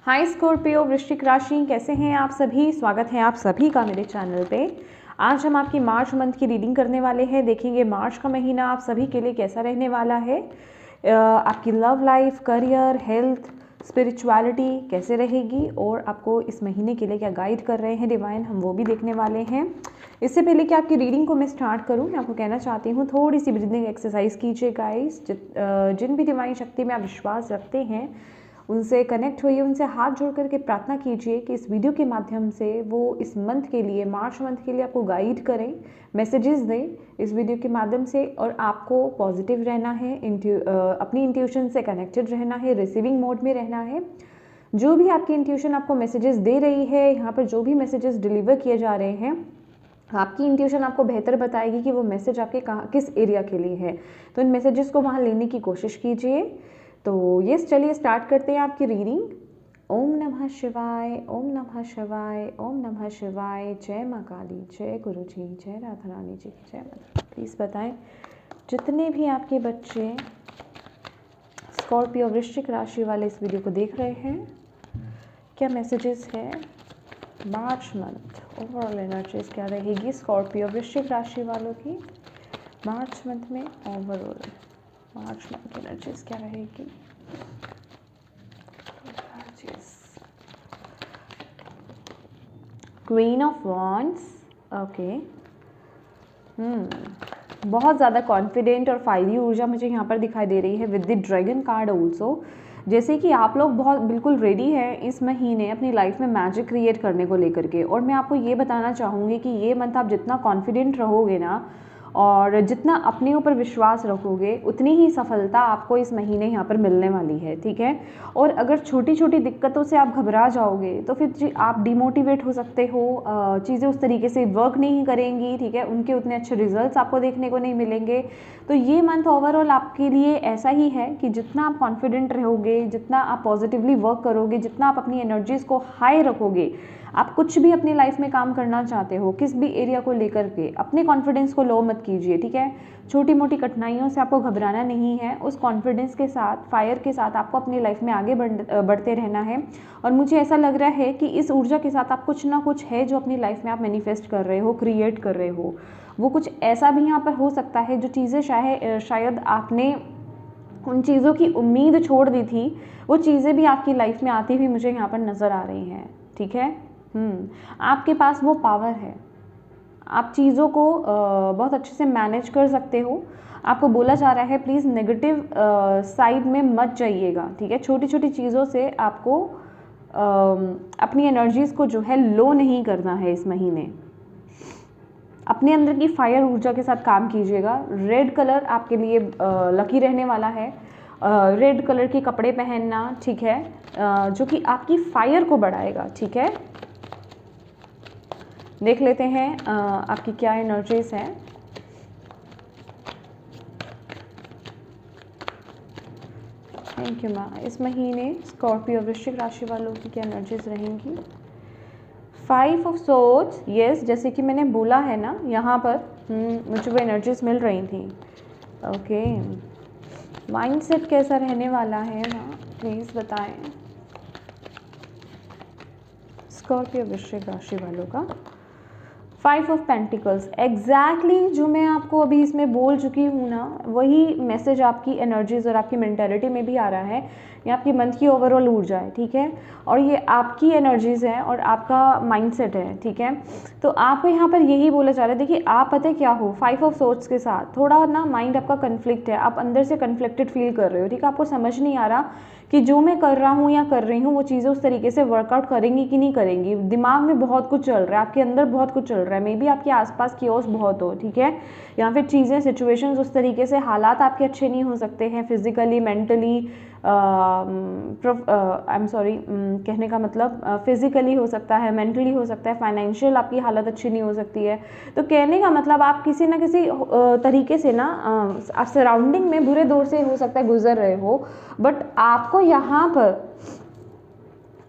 हाय Scorpio वृश्चिक राशि, कैसे हैं आप सभी। स्वागत है आप सभी का मेरे चैनल पे। आज हम आपकी मार्च मंथ की रीडिंग करने वाले हैं। देखेंगे मार्च का महीना आप सभी के लिए कैसा रहने वाला है। आपकी love life, career, health, spirituality कैसे रहेगी और आपको इस महीने के लिए क्या गाइड कर रहे हैं डिवाइन, हम वो भी देखने वाले हैं। इससे पहले कि आपकी रीडिंग को मैं स्टार्ट करूं, मैं आपको कहना चाहती हूँ थोड़ी सी ब्रीदिंग एक्सरसाइज कीजिए गाइस। जिन भी डिवाइन शक्ति में आप विश्वास रखते हैं उनसे कनेक्ट होइए, उनसे हाथ जोड़ करके प्रार्थना कीजिए कि इस वीडियो के माध्यम से वो इस मंथ के लिए, मार्च मंथ के लिए आपको गाइड करें, मैसेजेस दें इस वीडियो के माध्यम से। और आपको पॉजिटिव रहना है, अपनी इंट्यूशन से कनेक्टेड रहना है, रिसीविंग मोड में रहना है। जो भी आपकी इंट्यूशन आपको मैसेजेस दे रही है, यहाँ पर जो भी मैसेजेस डिलीवर किए जा रहे हैं, आपकी इंट्यूशन आपको बेहतर बताएगी कि वो मैसेज आपके कहाँ, किस एरिया के लिए है। तो इन मैसेजेस को वहाँ लेने की कोशिश कीजिए। तो यस, चलिए स्टार्ट करते हैं आपकी रीडिंग। ओम नमः शिवाय, ओम नमः शिवाय, ओम नमः शिवाय। जय माँ काली, जय गुरु जी, जय राधा रानी जी की जय माता। प्लीज़ बताएं जितने भी आपके बच्चे स्कॉर्पियो वृश्चिक राशि वाले इस वीडियो को देख रहे हैं, क्या मैसेजेस है मार्च मंथ, ओवरऑल एनर्जीज क्या रहेगी स्कॉर्पियो वृश्चिक राशि वालों की मार्च मंथ में। ओवरऑल मार्च मंथ की एनर्जीज क्या रहेगी। Queen of wands, okay. बहुत ज़्यादा कॉन्फिडेंट और फायरी ऊर्जा मुझे यहाँ पर दिखाई दे रही है with the dragon card also. जैसे कि आप लोग बहुत बिल्कुल रेडी हैं इस महीने अपनी लाइफ में मैजिक क्रिएट करने को लेकर के। और मैं आपको ये बताना चाहूँगी कि ये मंथ आप जितना कॉन्फिडेंट रहोगे ना और जितना अपने ऊपर विश्वास रखोगे, उतनी ही सफलता आपको इस महीने यहाँ पर मिलने वाली है, ठीक है। और अगर छोटी छोटी दिक्कतों से आप घबरा जाओगे तो फिर आप डिमोटिवेट हो सकते हो, चीज़ें उस तरीके से वर्क नहीं करेंगी, ठीक है, उनके उतने अच्छे रिजल्ट्स आपको देखने को नहीं मिलेंगे। तो ये मंथ ओवरऑल आपके लिए ऐसा ही है कि जितना आप कॉन्फिडेंट रहोगे, जितना आप पॉजिटिवली वर्क करोगे, जितना आप अपनी एनर्जीज़ को हाई रखोगे, आप कुछ भी अपनी लाइफ में काम करना चाहते हो, किस भी एरिया को लेकर के, अपने कॉन्फिडेंस को लो मत कीजिए, ठीक है। छोटी मोटी कठिनाइयों से आपको घबराना नहीं है। उस कॉन्फिडेंस के साथ, फायर के साथ आपको अपनी लाइफ में आगे बढ़ते रहना है। और मुझे ऐसा लग रहा है कि इस ऊर्जा के साथ आप कुछ ना कुछ है जो अपनी लाइफ में आप मैनिफेस्ट कर रहे हो, क्रिएट कर रहे हो। वो कुछ ऐसा भी यहाँ पर हो सकता है जो चीज़ें शायद आपने उन चीज़ों की उम्मीद छोड़ दी थी, वो चीज़ें भी आपकी लाइफ में आती हुई मुझे यहाँ पर नज़र आ रही हैं, ठीक है। आपके पास वो पावर है, आप चीज़ों को बहुत अच्छे से मैनेज कर सकते हो। आपको बोला जा रहा है प्लीज़ नेगेटिव साइड में मत जाइएगा, ठीक है। छोटी छोटी चीज़ों से आपको अपनी एनर्जीज़ को जो है लो नहीं करना है इस महीने। अपने अंदर की फायर ऊर्जा के साथ काम कीजिएगा। रेड कलर आपके लिए लकी रहने वाला है। रेड कलर के कपड़े पहनना, ठीक है, जो कि आपकी फायर को बढ़ाएगा, ठीक है। देख लेते हैं आपकी क्या एनर्जीज हैं। थैंक यू माँ। इस महीने स्कॉर्पियो वृश्चिक राशि वालों की क्या एनर्जीज रहेंगी। 5 ऑफ सोर्ड्स, यस, जैसे कि मैंने बोला है ना, यहाँ पर मुझे वो एनर्जीज मिल रही थी, ओके। माइंडसेट कैसा रहने वाला है माँ, प्लीज़ बताएं स्कॉर्पियो वृश्चिक राशि वालों का। 5 ऑफ पेंटिकल्स, एग्जैक्टली जो मैं आपको अभी इसमें बोल चुकी हूँ ना, वही मैसेज आपकी एनर्जीज और आपकी मेंटालिटी में भी आ रहा है। ये आपकी मंथ की ओवरऑल ऊर्जा है, ठीक है, और ये आपकी एनर्जीज है और आपका माइंडसेट है, ठीक है। तो आपको यहाँ पर यही बोला जा रहा है। देखिए, आप पता है क्या हो, 5 ऑफ सोर्ड्स के साथ थोड़ा ना माइंड आपका कन्फ्लिक्ट है, आप अंदर से कन्फ्लिक्टेड फील कर रहे हो, ठीक है। आपको समझ नहीं आ रहा कि जो मैं कर रहा हूँ या कर रही हूँ वो चीज़ें उस तरीके से वर्कआउट करेंगी कि नहीं करेंगी। दिमाग में बहुत कुछ चल रहा है, आपके अंदर बहुत कुछ चल रहा है, मे बी आपके आसपास कियोस बहुत हो, ठीक है, या फिर चीज़ें, सिचुएशंस उस तरीके से, हालात आपके अच्छे नहीं हो सकते हैं physically, mentally, I am sorry, कहने का मतलब फिजिकली हो सकता है, मेंटली हो सकता है, फाइनेंशियल आपकी हालत अच्छी नहीं हो सकती है। तो कहने का मतलब आप किसी ना किसी तरीके से ना सराउंडिंग में बुरे दौर से हो सकता है गुजर रहे हो, बट आपको यहाँ पर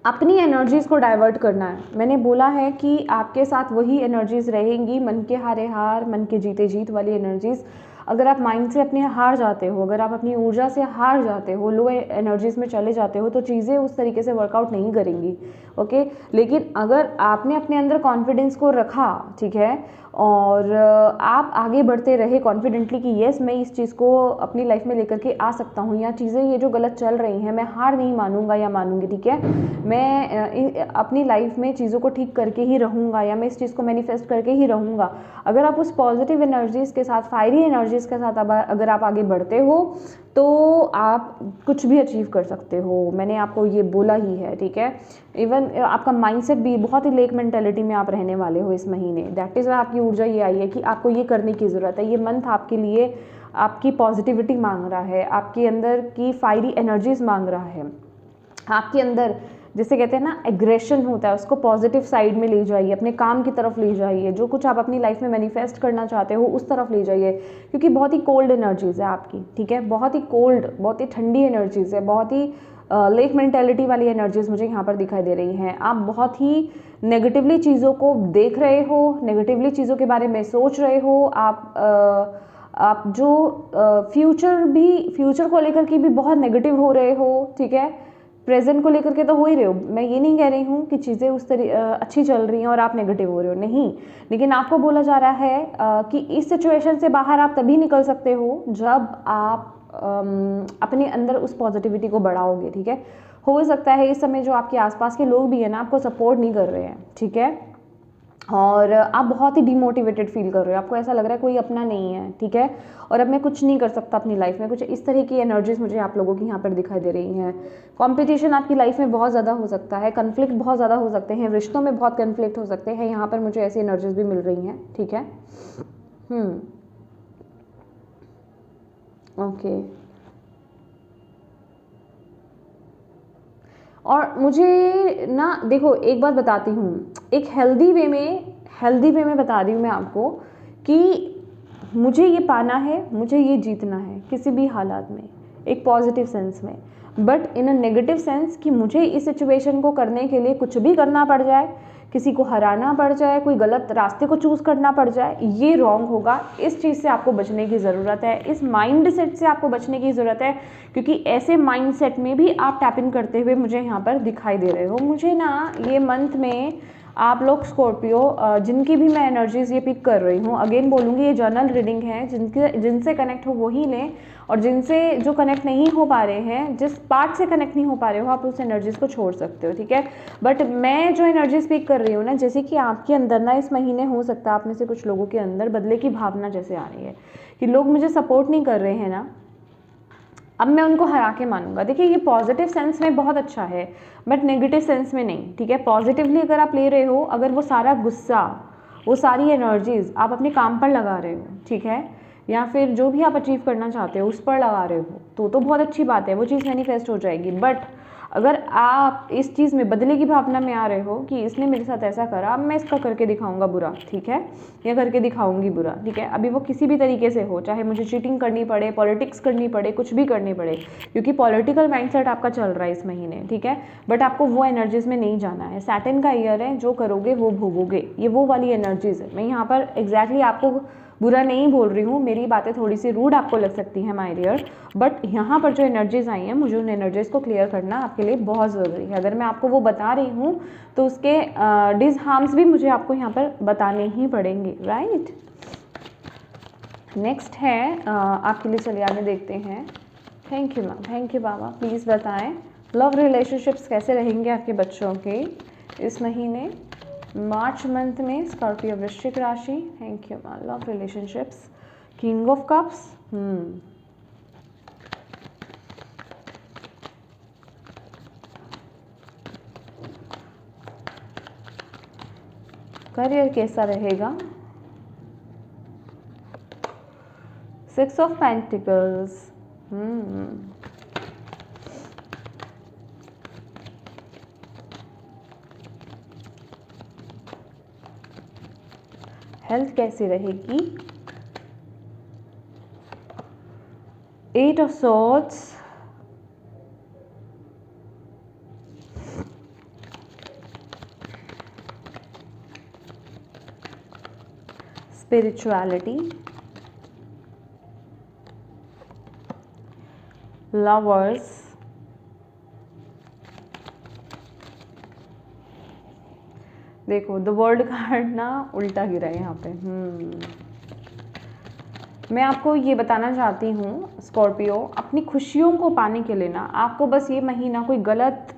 अपनी एनर्जीज़ को डाइवर्ट करना है। मैंने बोला है कि आपके साथ वही एनर्जीज़ रहेंगी, मन के हारे हार, मन के जीते जीत वाली एनर्जीज़ अगर आप माइंड से अपने हार जाते हो, अगर आप अपनी ऊर्जा से हार जाते हो, लो एनर्जीज में चले जाते हो, तो चीज़ें उस तरीके से वर्कआउट नहीं करेंगी। ओके, लेकिन अगर आपने अपने अंदर कॉन्फिडेंस को रखा, ठीक है, और आप आगे बढ़ते रहे कॉन्फिडेंटली कि येस मैं इस चीज़ को अपनी लाइफ में लेकर के आ सकता हूँ, या चीज़ें ये जो गलत चल रही हैं मैं हार नहीं मानूंगा या मानूंगी, ठीक है, मैं अपनी लाइफ में चीज़ों को ठीक करके ही रहूँगा, या मैं इस चीज़ को मैनिफेस्ट करके ही रहूँगा। अगर आप उस पॉजिटिव एनर्जीज़ के साथ, फायरी एनर्जीज़ के साथ अगर आप आगे बढ़ते हो तो आप कुछ भी अचीव कर सकते हो। मैंने आपको ये बोला ही है, ठीक है। इवन आपका माइंडसेट भी बहुत ही लेक मेंटेलिटी में आप रहने वाले हो इस महीने। दैट इज़ आपकी ऊर्जा ये आई है कि आपको ये करने की ज़रूरत है। ये मंथ आपके लिए आपकी पॉजिटिविटी मांग रहा है, आपके अंदर की फायरी एनर्जीज मांग रहा है। आपके अंदर जैसे कहते हैं ना एग्रेशन होता है, उसको पॉजिटिव साइड में ले जाइए, अपने काम की तरफ ले जाइए, जो कुछ आप अपनी लाइफ में मैनिफेस्ट करना चाहते हो उस तरफ ले जाइए, क्योंकि बहुत ही कोल्ड एनर्जीज है आपकी, ठीक है, बहुत ही कोल्ड, बहुत ही ठंडी एनर्जीज है, बहुत ही लेक मेंटेलिटी वाली एनर्जीज मुझे यहाँ पर दिखाई दे रही हैं। आप बहुत ही नेगेटिवली चीज़ों को देख रहे हो, नेगेटिवली चीज़ों के बारे में सोच रहे हो, आप जो फ्यूचर को लेकर के भी बहुत नेगेटिव हो रहे हो, ठीक है, प्रेजेंट को लेकर के तो हो ही रहे हो। मैं ये नहीं कह रही हूँ कि चीज़ें अच्छी चल रही हैं और आप नेगेटिव हो रहे हो, नहीं, लेकिन आपको बोला जा रहा है कि इस सिचुएशन से बाहर आप तभी निकल सकते हो जब आप अपने अंदर उस पॉजिटिविटी को बढ़ाओगे, ठीक है। हो सकता है इस समय जो आपके आसपास के लोग भी हैं ना आपको सपोर्ट नहीं कर रहे हैं, ठीक है, और आप बहुत ही डिमोटिवेटेड फील कर रहे हो, आपको ऐसा लग रहा है कोई अपना नहीं है, ठीक है, और अब मैं कुछ नहीं कर सकता अपनी लाइफ में। कुछ इस तरह की एनर्जीज मुझे आप लोगों की यहाँ पर दिखाई दे रही हैं। कंपटीशन आपकी लाइफ में बहुत ज़्यादा हो सकता है, कन्फ्लिक्ट बहुत ज़्यादा हो सकते हैं, रिश्तों में बहुत कन्फ्लिक्ट हो सकते हैं, यहाँ पर मुझे ऐसी एनर्जीज भी मिल रही हैं, ठीक है। ओके, और मुझे ना देखो एक बात बताती हूँ, एक हेल्दी वे में बता रही हूँ मैं आपको कि मुझे ये पाना है, मुझे ये जीतना है किसी भी हालात में, एक पॉजिटिव सेंस में, but in a negative sense कि मुझे इस सिचुएशन को करने के लिए कुछ भी करना पड़ जाए, किसी को हराना पड़ जाए, कोई गलत रास्ते को चूज़ करना पड़ जाए, ये रॉन्ग होगा। इस चीज़ से आपको बचने की ज़रूरत है, इस माइंड सेट से आपको बचने की ज़रूरत है, क्योंकि ऐसे माइंड सेट में भी आप टैप इन करते हुए मुझे यहाँ पर दिखाई दे रहे हो। मुझे ना ये मंथ में आप लोग स्कॉर्पियो जिनकी भी मैं एनर्जीज ये पिक कर रही हूँ, अगेन बोलूँगी ये जर्नल रीडिंग है, जिनसे कनेक्ट हो वही लें, और जिनसे जो कनेक्ट नहीं हो पा रहे हैं, जिस पार्ट से कनेक्ट नहीं हो पा रहे हो, आप उस एनर्जीज को छोड़ सकते हो, ठीक है। बट मैं जो एनर्जीज पिक कर रही हूँ ना, जैसे कि आपके अंदर ना इस महीने हो सकता है आप में से कुछ लोगों के अंदर बदले की भावना जैसे आ रही है कि लोग मुझे सपोर्ट नहीं कर रहे हैं ना, अब मैं उनको हरा के मानूंगा। देखिए ये पॉजिटिव सेंस में बहुत अच्छा है, बट नेगेटिव सेंस में नहीं, ठीक है। पॉजिटिवली अगर आप ले रहे हो, अगर वो सारा गुस्सा, वो सारी एनर्जीज आप अपने काम पर लगा रहे हो, ठीक है, या फिर जो भी आप अचीव करना चाहते हो उस पर लगा रहे हो, तो बहुत अच्छी बात है, वो चीज़ मैनिफेस्ट हो जाएगी। बट अगर आप इस चीज़ में बदले की भावना में आ रहे हो कि इसने मेरे साथ ऐसा करा, अब मैं इसका करके दिखाऊंगा बुरा, ठीक है, या करके दिखाऊंगी बुरा, ठीक है, अभी वो किसी भी तरीके से हो, चाहे मुझे चीटिंग करनी पड़े, पॉलिटिक्स करनी पड़े, कुछ भी करनी पड़े, क्योंकि पॉलिटिकल माइंडसेट आपका चल रहा है इस महीने, ठीक है, बट आपको वो एनर्जीज में नहीं जाना है। सैटर्न का ईयर है, जो करोगे वो भोगोगे, ये वो वाली एनर्जीज है। मैं यहाँ पर एग्जैक्टली आपको बुरा नहीं बोल रही हूँ, मेरी बातें थोड़ी सी रूड आपको लग सकती हैं माय डियर, बट यहाँ पर जो एनर्जीज आई हैं मुझे उन एनर्जीज को क्लियर करना आपके लिए बहुत ज़रूरी है। अगर मैं आपको वो बता रही हूँ तो उसके डिसहार्म्स भी मुझे आपको यहाँ पर बताने ही पड़ेंगे, राइट। नेक्स्ट है आपके लिए, चलिए आगे देखते हैं। Thank you ma'am, thank you Baba. Please बताएं लव रिलेशनशिप्स कैसे रहेंगे आपके बच्चों के इस महीने मार्च मंथ में। स्कॉर्पियो वृश्चिक राशि, thank you ma'am. Love relationships, king of cups, career कैसा रहेगा, 6 ऑफ पेंटिकल्स, हेल्थ कैसी रहेगी, 8 ऑफ सॉर्ड्स, स्पिरिचुअलिटी, लवर्स, देखो द वर्ल्ड कार्ड ना उल्टा गिरा है यहाँ पे। मैं आपको ये बताना चाहती हूँ स्कॉर्पियो, अपनी खुशियों को पाने के लिए ना आपको बस ये महीना कोई गलत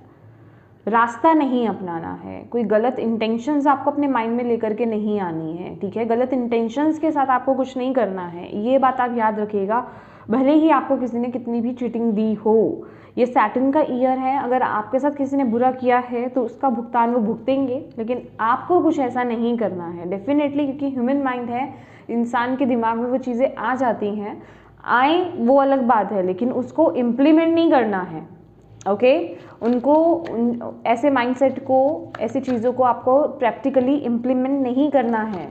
रास्ता नहीं अपनाना है, कोई गलत इंटेंशंस आपको अपने माइंड में लेकर के नहीं आनी है, ठीक है। गलत इंटेंशंस के साथ आपको कुछ नहीं करना है, ये बात आप याद रखिएगा। भले ही आपको किसी ने कितनी भी चीटिंग दी हो, ये सैटर्न का ईयर है, अगर आपके साथ किसी ने बुरा किया है तो उसका भुगतान वो भुगतेंगे, लेकिन आपको कुछ ऐसा नहीं करना है डेफिनेटली, क्योंकि ह्यूमन माइंड है, इंसान के दिमाग में वो चीज़ें आ जाती हैं, आए वो अलग बात है, लेकिन उसको इम्प्लीमेंट नहीं करना है, ओके। ऐसे माइंडसेट को, ऐसी चीज़ों को आपको प्रैक्टिकली इम्प्लीमेंट नहीं करना है।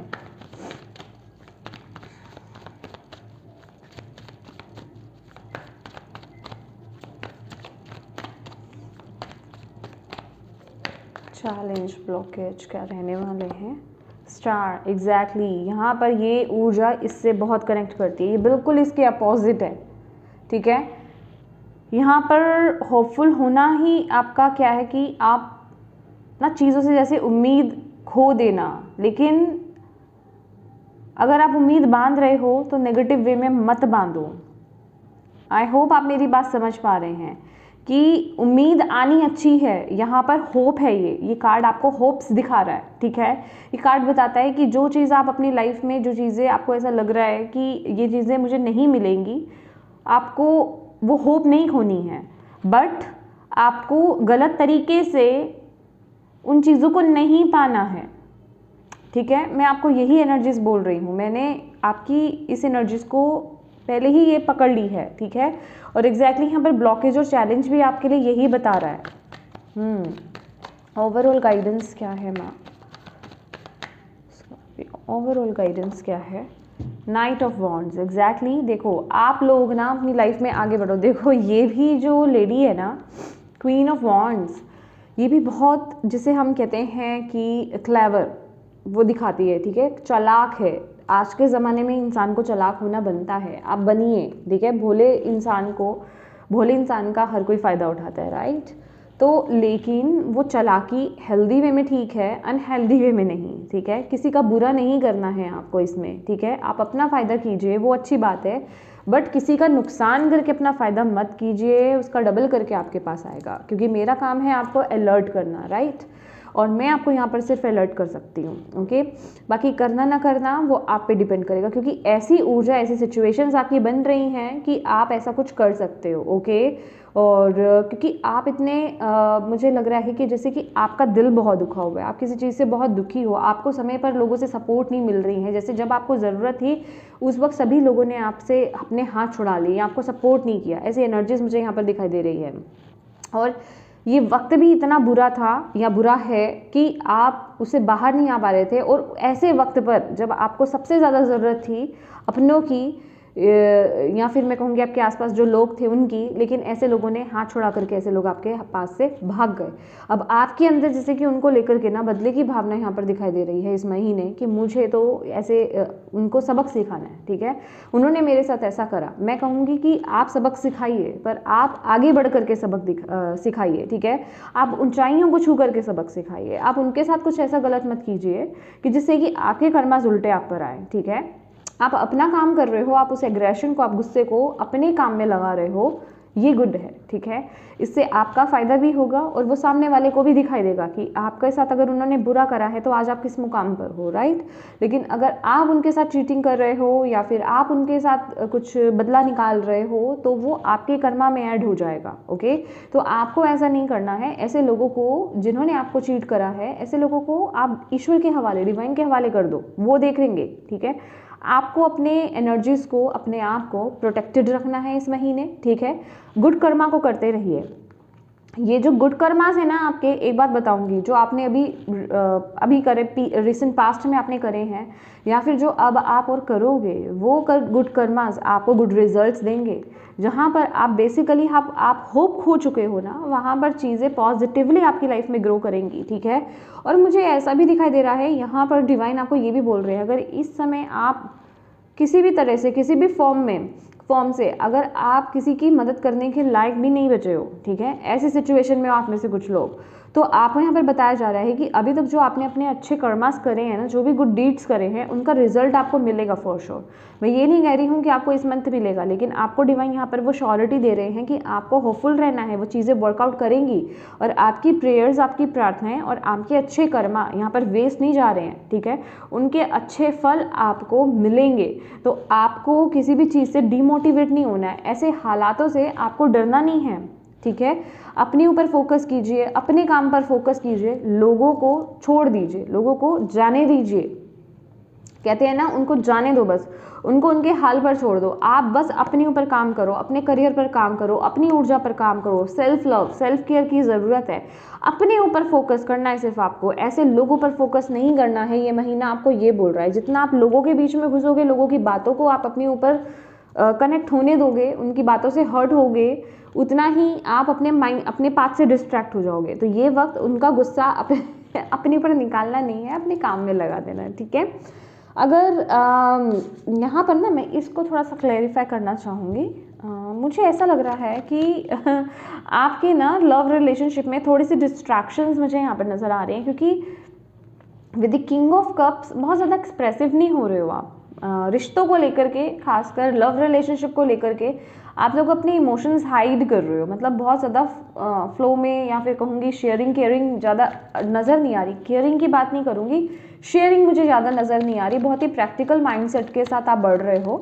चैलेंज ब्लॉकेज क्या रहने वाले हैं? स्टार, एग्जैक्टली यहाँ पर ये ऊर्जा इससे बहुत कनेक्ट करती है, ये बिल्कुल इसके अपोजिट है, ठीक है। यहाँ पर होपफुल होना ही आपका क्या है कि आप ना चीज़ों से जैसे उम्मीद खो देना, लेकिन अगर आप उम्मीद बांध रहे हो तो नेगेटिव वे में मत बांधो। आई होप आप मेरी बात समझ पा रहे हैं कि उम्मीद आनी अच्छी है, यहाँ पर होप है, ये कार्ड आपको होप्स दिखा रहा है, ठीक है। ये कार्ड बताता है कि जो चीज़ आप अपनी लाइफ में, जो चीज़ें आपको ऐसा लग रहा है कि ये चीज़ें मुझे नहीं मिलेंगी, आपको वो होप नहीं खोनी है, बट आपको गलत तरीके से उन चीज़ों को नहीं पाना है, ठीक है। मैं आपको यही एनर्जीज बोल रही हूँ, मैंने आपकी इस एनर्जीज को पहले ही ये पकड़ ली है, ठीक है। और एग्जैक्टली यहाँ पर ब्लॉकेज और चैलेंज भी आपके लिए यही बता रहा है। ओवरऑल गाइडेंस क्या है मैम? ओवरऑल गाइडेंस क्या है? Night of wands, exactly. देखो आप लोग ना अपनी लाइफ में आगे बढ़ो। देखो ये भी जो लेडी है ना, क्वीन ऑफ वॉन्ड्स, ये भी बहुत, जिसे हम कहते हैं कि क्लेवर, वो दिखाती है, ठीक है, चालाक है। आज के ज़माने में इंसान को चालाक होना बनता है, आप बनिए, ठीक है। भोले इंसान का हर कोई फ़ायदा उठाता है, राइट। तो लेकिन वो चालाकी हेल्दी वे में ठीक है, अनहेल्दी वे में नहीं, ठीक है। किसी का बुरा नहीं करना है आपको इसमें, ठीक है। आप अपना फ़ायदा कीजिए, वो अच्छी बात है, बट किसी का नुकसान करके अपना फ़ायदा मत कीजिए, उसका डबल करके आपके पास आएगा। क्योंकि मेरा काम है आपको अलर्ट करना, राइट, और मैं आपको यहाँ पर सिर्फ अलर्ट कर सकती हूँ, ओके। बाकी करना ना करना वो आप पे डिपेंड करेगा, क्योंकि ऐसी ऊर्जा, ऐसी सिचुएशंस आपकी बन रही हैं कि आप ऐसा कुछ कर सकते हो, ओके। और क्योंकि आप इतने मुझे लग रहा है कि जैसे कि आपका दिल बहुत दुखा हुआ है, आप किसी चीज़ से बहुत दुखी हो, आपको समय पर लोगों से सपोर्ट नहीं मिल रही है, जैसे जब आपको ज़रूरत थी उस वक्त सभी लोगों ने आपसे अपने हाथ छुड़ा लिए, आपको सपोर्ट नहीं किया, ऐसी एनर्जीज मुझे यहाँ पर दिखाई दे रही है। और ये वक्त भी इतना बुरा था या बुरा है कि आप उससे बाहर नहीं आ पा रहे थे, और ऐसे वक्त पर जब आपको सबसे ज़्यादा ज़रूरत थी अपनों की, या फिर मैं कहूँगी आपके आसपास जो लोग थे उनकी, लेकिन ऐसे लोगों ने हाथ छोड़ा करके ऐसे लोग आपके पास से भाग गए। अब आपके अंदर जैसे कि उनको लेकर के ना बदले की भावना यहाँ पर दिखाई दे रही है इस महीने, कि मुझे तो ऐसे उनको सबक सिखाना है, ठीक है। उन्होंने मेरे साथ ऐसा करा, मैं कहूँगी कि आप सबक सिखाइए, पर आप आगे बढ़ करके सबक सिखाइए, ठीक है। आप ऊंचाइयों को छू करके सबक सिखाइए, आप उनके साथ कुछ ऐसा गलत मत कीजिए कि जिससे कि आपके कर्मास उल्टे आप पर आए, ठीक है। आप अपना काम कर रहे हो, आप उस एग्रेशन को, आप गुस्से को अपने काम में लगा रहे हो, ये गुड है, ठीक है। इससे आपका फ़ायदा भी होगा और वो सामने वाले को भी दिखाई देगा कि आपके साथ अगर उन्होंने बुरा करा है तो आज आप किस मुकाम पर हो, राइट। लेकिन अगर आप उनके साथ चीटिंग कर रहे हो या फिर आप उनके साथ कुछ बदला निकाल रहे हो तो वो आपके कर्मा में ऐड हो जाएगा, ओके। तो आपको ऐसा नहीं करना है। ऐसे लोगों को, जिन्होंने आपको चीट करा है, ऐसे लोगों को आप ईश्वर के हवाले, डिवाइन के हवाले कर दो, वो देख लेंगे, ठीक है। आपको अपने एनर्जीज को, अपने आप को प्रोटेक्टेड रखना है इस महीने, ठीक है। गुड कर्मा को करते रहिए। ये जो गुड कर्मास है ना आपके, एक बात बताऊंगी, जो आपने अभी करे, रिसेंट पास्ट में आपने करे हैं, या फिर जो अब आप और करोगे, वो गुड कर्मास आपको गुड रिजल्ट्स देंगे। जहाँ पर आप बेसिकली आप होप खो चुके हो ना, वहाँ पर चीज़ें पॉजिटिवली आपकी लाइफ में ग्रो करेंगी, ठीक है। और मुझे ऐसा भी दिखाई दे रहा है यहाँ पर डिवाइन आपको ये भी बोल रहे हैं, अगर इस समय आप किसी भी तरह से, किसी भी फॉर्म में फॉर्म से, अगर आप किसी की मदद करने के लायक भी नहीं बचे हो, ठीक है, ऐसी सिचुएशन में आप में से कुछ लोग, तो आपको यहाँ पर बताया जा रहा है कि अभी तक जो आपने अपने अच्छे कर्मास करे हैं ना, जो भी गुड डीड्स करे हैं, उनका रिजल्ट आपको मिलेगा फॉर श्योर। मैं ये नहीं कह रही हूँ कि आपको इस मंथ मिलेगा, लेकिन आपको डिवाइन यहाँ पर वो श्योरिटी दे रहे हैं कि आपको होपफुल रहना है, वो चीज़ें वर्कआउट करेंगी और आपकी प्रेयर्स, आपकी प्रार्थनाएं और आपके अच्छे कर्मा यहाँ पर वेस्ट नहीं जा रहे हैं, ठीक है, उनके अच्छे फल आपको मिलेंगे। तो आपको किसी भी चीज़ से डिमोटिवेट नहीं होना है, ऐसे हालातों से आपको डरना नहीं है, ठीक है। अपने ऊपर फोकस कीजिए, अपने काम पर फोकस कीजिए, लोगों को छोड़ दीजिए, लोगों को जाने दीजिए, कहते हैं ना, उनको जाने दो, बस उनको उनके हाल पर छोड़ दो। आप बस अपने ऊपर काम करो, अपने करियर पर काम करो, अपनी ऊर्जा पर काम करो। सेल्फ लव, सेल्फ केयर की ज़रूरत है, अपने ऊपर फोकस करना है सिर्फ आपको, ऐसे लोगों पर फोकस नहीं करना है। ये महीना आपको ये बोल रहा है, जितना आप लोगों के बीच में घुसोगे, लोगों की बातों को आप अपने ऊपर कनेक्ट होने दोगे, उनकी बातों से हर्ट होगे, उतना ही आप अपने माइंड, अपने पाथ से डिस्ट्रैक्ट हो जाओगे। तो ये वक्त उनका गुस्सा अपने ऊपर निकालना नहीं है, अपने काम में लगा देना है, ठीक है। अगर यहाँ पर ना मैं इसको थोड़ा सा क्लैरिफाई करना चाहूँगी। मुझे ऐसा लग रहा है कि आपके ना लव रिलेशनशिप में थोड़ी सी डिस्ट्रैक्शंस मुझे यहाँ पर नज़र आ रही हैं, क्योंकि with the king of cups बहुत ज़्यादा एक्सप्रेसिव नहीं हो रहे हो आप रिश्तों को लेकर के, खासकर लव रिलेशनशिप को लेकर के आप लोग अपने इमोशंस हाइड कर रहे हो। मतलब बहुत ज़्यादा फ्लो में, या फिर कहूँगी शेयरिंग केयरिंग ज़्यादा नज़र नहीं आ रही। केयरिंग की बात नहीं करूँगी, शेयरिंग मुझे ज़्यादा नज़र नहीं आ रही। बहुत ही प्रैक्टिकल माइंडसेट के साथ आप बढ़ रहे हो।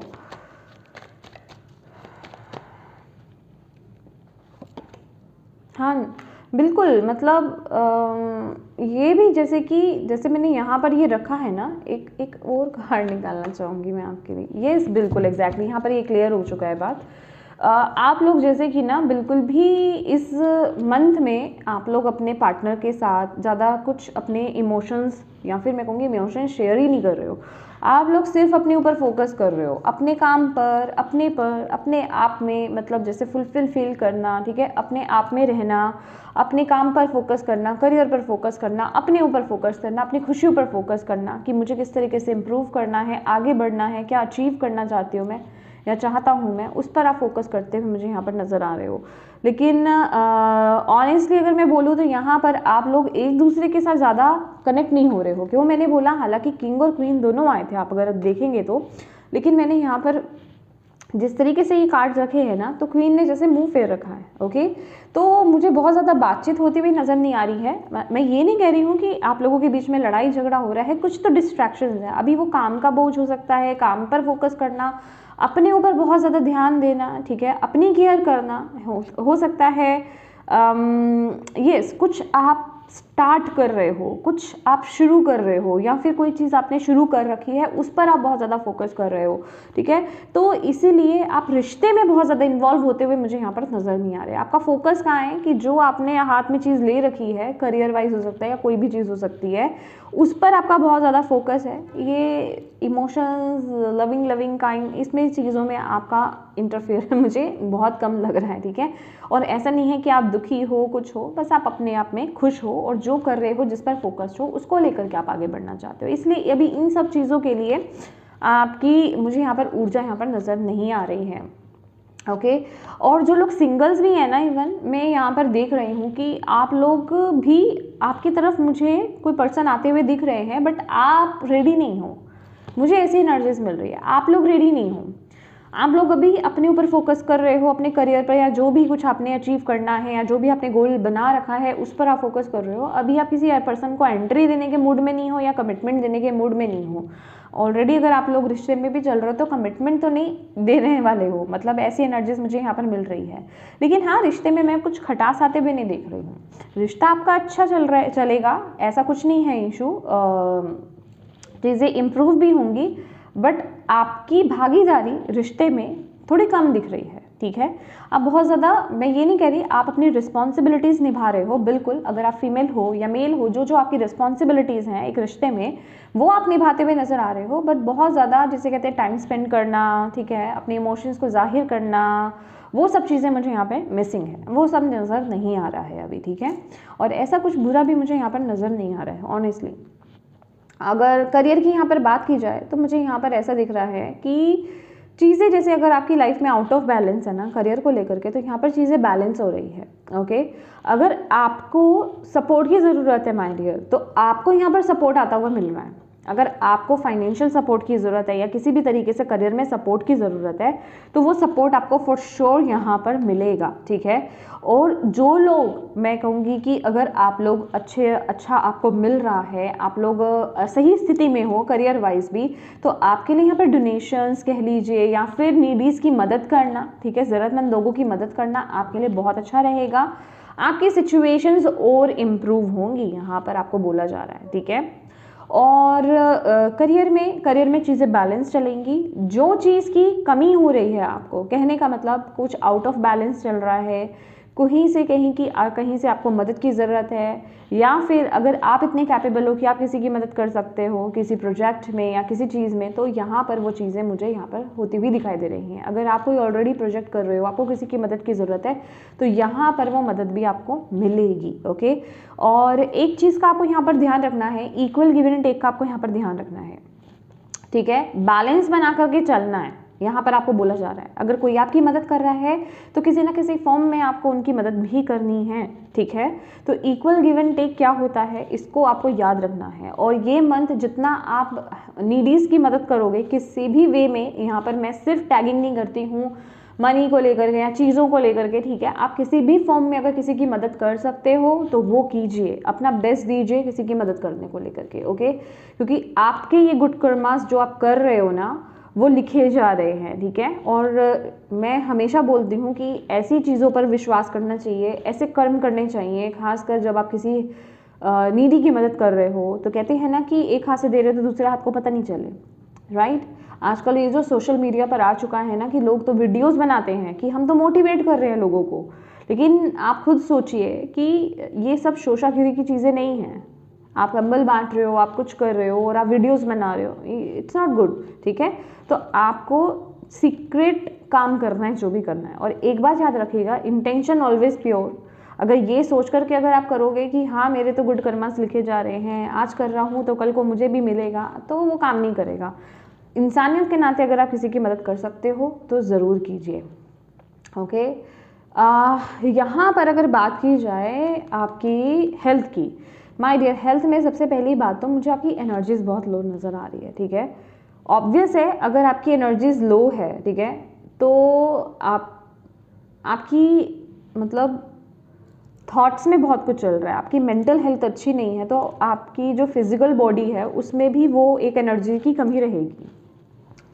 हाँ बिल्कुल, मतलब ये भी जैसे मैंने यहाँ पर ये रखा है ना, एक और कार्ड निकालना चाहूँगी मैं आपके लिए। यस बिल्कुल एग्जैक्टली, यहाँ पर ये क्लियर हो चुका है बात। आप लोग जैसे कि ना बिल्कुल भी इस मंथ में आप लोग अपने पार्टनर के साथ ज़्यादा कुछ अपने इमोशंस, या फिर मैं कहूँगी इमोशंस शेयर ही नहीं कर रहे हो। आप लोग सिर्फ अपने ऊपर फोकस कर रहे हो, अपने काम पर, अपने आप में, मतलब जैसे फुलफिल फील करना, ठीक है, अपने आप में रहना, अपने काम पर फोकस करना, करियर पर फोकस करना, अपने ऊपर फोकस करना, अपनी खुशियों पर फोकस करना कि मुझे किस तरीके से इम्प्रूव करना है, आगे बढ़ना है, क्या अचीव करना चाहती हूँ मैं या चाहता हूँ मैं, उस पर आप फोकस करते हुए मुझे यहाँ पर नज़र आ रहे हो। लेकिन ऑनेस्टली अगर मैं बोलूँ तो यहाँ पर आप लोग एक दूसरे के साथ ज़्यादा कनेक्ट नहीं हो रहे हो। क्यों मैंने बोला, हालांकि किंग और क्वीन दोनों आए थे आप अगर देखेंगे तो, लेकिन मैंने यहाँ पर जिस तरीके से ये कार्ड रखे हैं ना, तो क्वीन ने जैसे मुंह फेर रखा है, ओके। तो मुझे बहुत ज़्यादा बातचीत होती हुई नज़र नहीं आ रही है। मैं ये नहीं कह रही हूँ कि आप लोगों के बीच में लड़ाई झगड़ा हो रहा है, कुछ तो डिस्ट्रैक्शंस है। अभी वो काम का बोझ हो सकता है, काम पर फोकस करना, अपने ऊपर बहुत ज़्यादा ध्यान देना, ठीक है, अपनी केयर करना हो सकता है। यस, कुछ आप स्टार्ट कर रहे हो, कुछ आप शुरू कर रहे हो, या फिर कोई चीज़ आपने शुरू कर रखी है, उस पर आप बहुत ज़्यादा फोकस कर रहे हो, ठीक है। तो इसीलिए आप रिश्ते में बहुत ज़्यादा इन्वॉल्व होते हुए मुझे यहाँ पर नज़र नहीं आ रहे। आपका फोकस कहाँ है कि जो आपने हाथ में चीज़ ले रखी है, करियर वाइज हो सकता है या कोई भी चीज़ हो सकती है, उस पर आपका बहुत ज़्यादा फोकस है। ये इमोशंस, लविंग काइंड, इसमें चीज़ों में आपका इंटरफेयर मुझे बहुत कम लग रहा है, ठीक है। और ऐसा नहीं है कि आप दुखी हो, कुछ हो, बस आप अपने आप में खुश हो और जो कर रहे हो, जिस पर फोकस्ड हो, उसको लेकर के आप आगे बढ़ना चाहते हो। इसलिए अभी इन सब चीज़ों के लिए आपकी मुझे यहाँ पर ऊर्जा यहाँ पर नज़र नहीं आ रही है, ओके। और जो लोग सिंगल्स भी हैं ना, इवन मैं यहाँ पर देख रही हूँ कि आप लोग भी, आपकी तरफ मुझे कोई पर्सन आते हुए दिख रहे हैं, बट आप रेडी नहीं हो। मुझे ऐसी एनर्जीज मिल रही है, आप लोग रेडी नहीं हो। आप लोग अभी अपने ऊपर फोकस कर रहे हो, अपने करियर पर, या जो भी कुछ आपने अचीव करना है, या जो भी आपने गोल बना रखा है, उस पर आप फोकस कर रहे हो। अभी आप किसी पर्सन को एंट्री देने के मूड में नहीं हो, या कमिटमेंट देने के मूड में नहीं हो। ऑलरेडी अगर आप लोग रिश्ते में भी चल रहे हो तो कमिटमेंट तो नहीं देने वाले हो, मतलब ऐसी एनर्जीज मुझे यहाँ पर मिल रही है। लेकिन हाँ, रिश्ते में मैं कुछ खटास आते हुए नहीं देख रही हूँ। रिश्ता आपका अच्छा चलेगा, ऐसा कुछ नहीं है इशू, चीज़ें इम्प्रूव भी होंगी, बट आपकी भागीदारी रिश्ते में थोड़ी कम दिख रही है, ठीक है। अब बहुत ज़्यादा मैं ये नहीं कह रही, आप अपनी रिस्पॉन्सिबिलिटीज़ निभा रहे हो, बिल्कुल। अगर आप फीमेल हो या मेल हो, जो आपकी रिस्पॉन्सिबिलिटीज़ हैं एक रिश्ते में, वो आप निभाते हुए नज़र आ रहे हो। बट बहुत ज़्यादा, जिसे कहते हैं, टाइम स्पेंड करना, ठीक है, अपने इमोशंस को जाहिर करना, वो सब चीज़ें मुझे यहाँ पे मिसिंग है, वो सब नज़र नहीं आ रहा है अभी, ठीक है। और ऐसा कुछ बुरा भी मुझे यहाँ पर नज़र नहीं आ रहा है, ऑनेस्टली। अगर करियर की यहाँ पर बात की जाए तो मुझे यहाँ पर ऐसा दिख रहा है कि चीज़ें जैसे अगर आपकी लाइफ में आउट ऑफ बैलेंस है ना करियर को लेकर के, तो यहाँ पर चीज़ें बैलेंस हो रही है। ओके, अगर आपको सपोर्ट की ज़रूरत है माय डियर, तो आपको यहाँ पर सपोर्ट आता हुआ मिल रहा है। अगर आपको फाइनेंशियल सपोर्ट की ज़रूरत है या किसी भी तरीके से करियर में सपोर्ट की ज़रूरत है, तो वो सपोर्ट आपको फॉर श्योर यहाँ पर मिलेगा, ठीक है। और जो लोग, मैं कहूँगी कि अगर आप लोग अच्छा आपको मिल रहा है, आप लोग सही स्थिति में हो करियर वाइज भी, तो आपके लिए यहाँ पर डोनेशंस कह लीजिए या फिर नीडीज़ की मदद करना, ठीक है, ज़रूरतमंद लोगों की मदद करना आपके लिए बहुत अच्छा रहेगा। आपकी सिचुएशंस और इम्प्रूव होंगी, यहाँ पर आपको बोला जा रहा है, ठीक है। और करियर में चीज़ें बैलेंस चलेंगी। जो चीज़ की कमी हो रही है आपको, कहने का मतलब कुछ आउट ऑफ बैलेंस चल रहा है, कहीं से आपको मदद की ज़रूरत है, या फिर अगर आप इतने कैपेबल हो कि आप किसी की मदद कर सकते हो किसी प्रोजेक्ट में या किसी चीज़ में, तो यहाँ पर वो चीज़ें मुझे यहाँ पर होती हुई दिखाई दे रही हैं। अगर आप कोई ऑलरेडी प्रोजेक्ट कर रहे हो, आपको किसी की मदद की ज़रूरत है, तो यहाँ पर वो मदद भी आपको मिलेगी। ओके, और एक चीज़ का आपको यहाँ पर ध्यान रखना है, इक्वल गिवन एंड टेक का आपको यहाँ पर ध्यान रखना है, ठीक है। बैलेंस बना करके चलना है, यहाँ पर आपको बोला जा रहा है। अगर कोई आपकी मदद कर रहा है तो किसी ना किसी फॉर्म में आपको उनकी मदद भी करनी है, ठीक है। तो इक्वल गिव एंड टेक क्या होता है, इसको आपको याद रखना है। और ये मंथ जितना आप नीडीज़ की मदद करोगे किसी भी वे में, यहाँ पर मैं सिर्फ टैगिंग नहीं करती हूँ मनी को लेकर के या चीज़ों को लेकर के, ठीक है। आप किसी भी फॉर्म में अगर किसी की मदद कर सकते हो तो वो कीजिए, अपना बेस्ट दीजिए किसी की मदद करने को लेकर के, ओके। क्योंकि आपके ये गुड कर्मास जो आप कर रहे हो ना, वो लिखे जा रहे हैं, ठीक है। और मैं हमेशा बोलती हूँ कि ऐसी चीज़ों पर विश्वास करना चाहिए, ऐसे कर्म करने चाहिए, खासकर जब आप किसी नीडी की मदद कर रहे हो। तो कहते हैं ना कि एक हाथ से दे रहे हो तो दूसरे हाथ को पता नहीं चले, राइट। आजकल ये जो सोशल मीडिया पर आ चुका है ना कि लोग तो वीडियोस बनाते हैं कि हम तो मोटिवेट कर रहे हैं लोगों को, लेकिन आप खुद सोचिए कि ये सब शोशागिरी की चीज़ें नहीं हैं। आप कंबल बांट रहे हो, आप कुछ कर रहे हो और आप वीडियोस बना रहे हो, इट्स नॉट गुड, ठीक है। तो आपको सीक्रेट काम करना है जो भी करना है। और एक बात याद रखिएगा, इंटेंशन ऑलवेज प्योर। अगर ये सोच करके अगर आप करोगे कि हाँ मेरे तो गुड कर्मास लिखे जा रहे हैं, आज कर रहा हूँ तो कल को मुझे भी मिलेगा, तो वो काम नहीं करेगा। इंसानियत के नाते अगर आप किसी की मदद कर सकते हो तो ज़रूर कीजिए, ओके। यहाँ पर अगर बात की जाए आपकी हेल्थ की, माय डियर, हेल्थ में सबसे पहली बात तो मुझे आपकी एनर्जीज बहुत लो नज़र आ रही है, ठीक है। ऑब्वियस है अगर आपकी एनर्जीज लो है, ठीक है, तो आपकी मतलब थॉट्स में बहुत कुछ चल रहा है, आपकी मेंटल हेल्थ अच्छी नहीं है, तो आपकी जो फिजिकल बॉडी है उसमें भी वो एक एनर्जी की कमी रहेगी,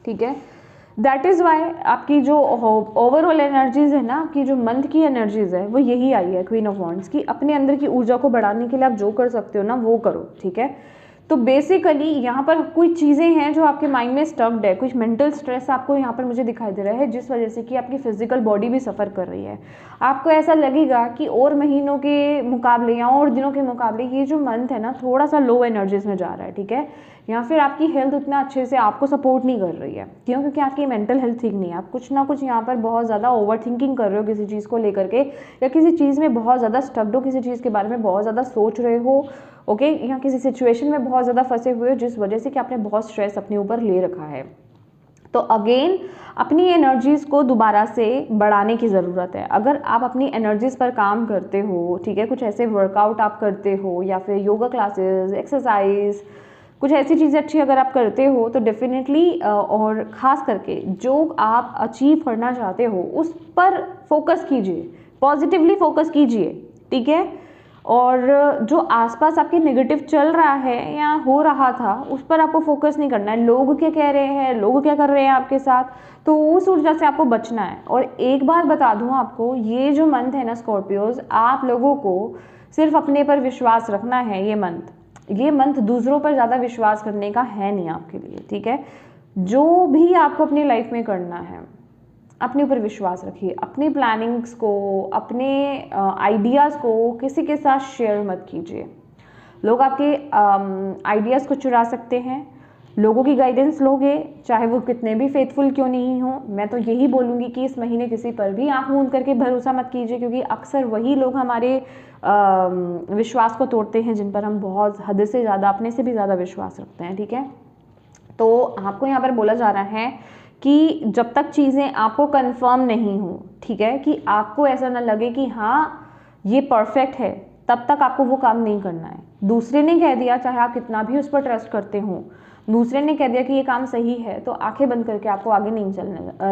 ठीक है। दैट इज़ वाई आपकी जो ओवरऑल एनर्जीज है ना, आपकी जो मंथ की एनर्जीज है वो यही आई है, क्वीन ऑफ वॉन्ड्स की। अपने अंदर की ऊर्जा को बढ़ाने के लिए आप जो कर सकते हो ना वो करो, ठीक है। तो बेसिकली यहाँ पर कुछ चीज़ें हैं जो आपके माइंड में स्टक्ड है, कुछ मेंटल स्ट्रेस आपको यहाँ पर मुझे दिखाई दे रहा है, जिस वजह से कि आपकी फिजिकल बॉडी भी सफ़र कर रही है। आपको ऐसा लगेगा कि और महीनों के मुकाबले या और दिनों के मुकाबले ये जो मंथ है ना थोड़ा सा लो एनर्जीज में जा रहा है, ठीक है। या फिर आपकी हेल्थ उतना अच्छे से आपको सपोर्ट नहीं कर रही है, क्यों? क्योंकि आपकी मेंटल हेल्थ ठीक नहीं है। आप कुछ ना कुछ यहाँ पर बहुत ज़्यादा ओवर थिंकिंग कर रहे हो किसी चीज़ को लेकर के, या किसी चीज़ में बहुत ज़्यादा स्टक्ड हो, किसी चीज़ के बारे में बहुत ज़्यादा सोच रहे हो, ओके, या किसी सिचुएशन में बहुत ज़्यादा फंसे हुए हो जिस वजह से कि आपने बहुत स्ट्रेस अपने ऊपर ले रखा है। तो अगेन अपनी एनर्जीज़ को दोबारा से बढ़ाने की ज़रूरत है। अगर आप अपनी एनर्जीज़ पर काम करते हो, ठीक है, कुछ ऐसे वर्कआउट आप करते हो या फिर योगा क्लासेस, एक्सरसाइज, कुछ ऐसी चीज़ें अच्छी अगर आप करते हो तो डेफिनेटली, और ख़ास करके जो आप अचीव करना चाहते हो उस पर फोकस कीजिए, पॉजिटिवली फोकस कीजिए, ठीक है। और जो आसपास आपके नेगेटिव चल रहा है या हो रहा था उस पर आपको फोकस नहीं करना है। लोग क्या कह रहे हैं, लोग क्या कर रहे हैं आपके साथ, तो उस ऊर्जा से आपको बचना है। और एक बात बता दूं आपको, ये जो मंथ है ना स्कॉर्पियोज, आप लोगों को सिर्फ अपने पर विश्वास रखना है। ये मंथ दूसरों पर ज़्यादा विश्वास करने का है नहीं आपके लिए, ठीक है। जो भी आपको अपनी लाइफ में करना है अपने ऊपर विश्वास रखिए, अपनी प्लानिंग्स को, अपने आइडियाज़ को किसी के साथ शेयर मत कीजिए। लोग आपके आइडियाज़ को चुरा सकते हैं। लोगों की गाइडेंस लोगे, चाहे वो कितने भी फेथफुल क्यों नहीं हो। मैं तो यही बोलूँगी कि इस महीने किसी पर भी आँख मूंद करके भरोसा मत कीजिए, क्योंकि अक्सर वही लोग हमारे विश्वास को तोड़ते हैं जिन पर हम बहुत हद से ज़्यादा, अपने से भी ज़्यादा विश्वास रखते हैं, ठीक है। तो आपको यहाँ पर बोला जा रहा है कि जब तक चीज़ें आपको कंफर्म नहीं हो, ठीक है, कि आपको ऐसा ना लगे कि हाँ ये परफेक्ट है, तब तक आपको वो काम नहीं करना है। दूसरे ने कह दिया, चाहे आप कितना भी उस पर ट्रस्ट करते हो, दूसरे ने कह दिया कि ये काम सही है, तो आंखें बंद करके आपको आगे नहीं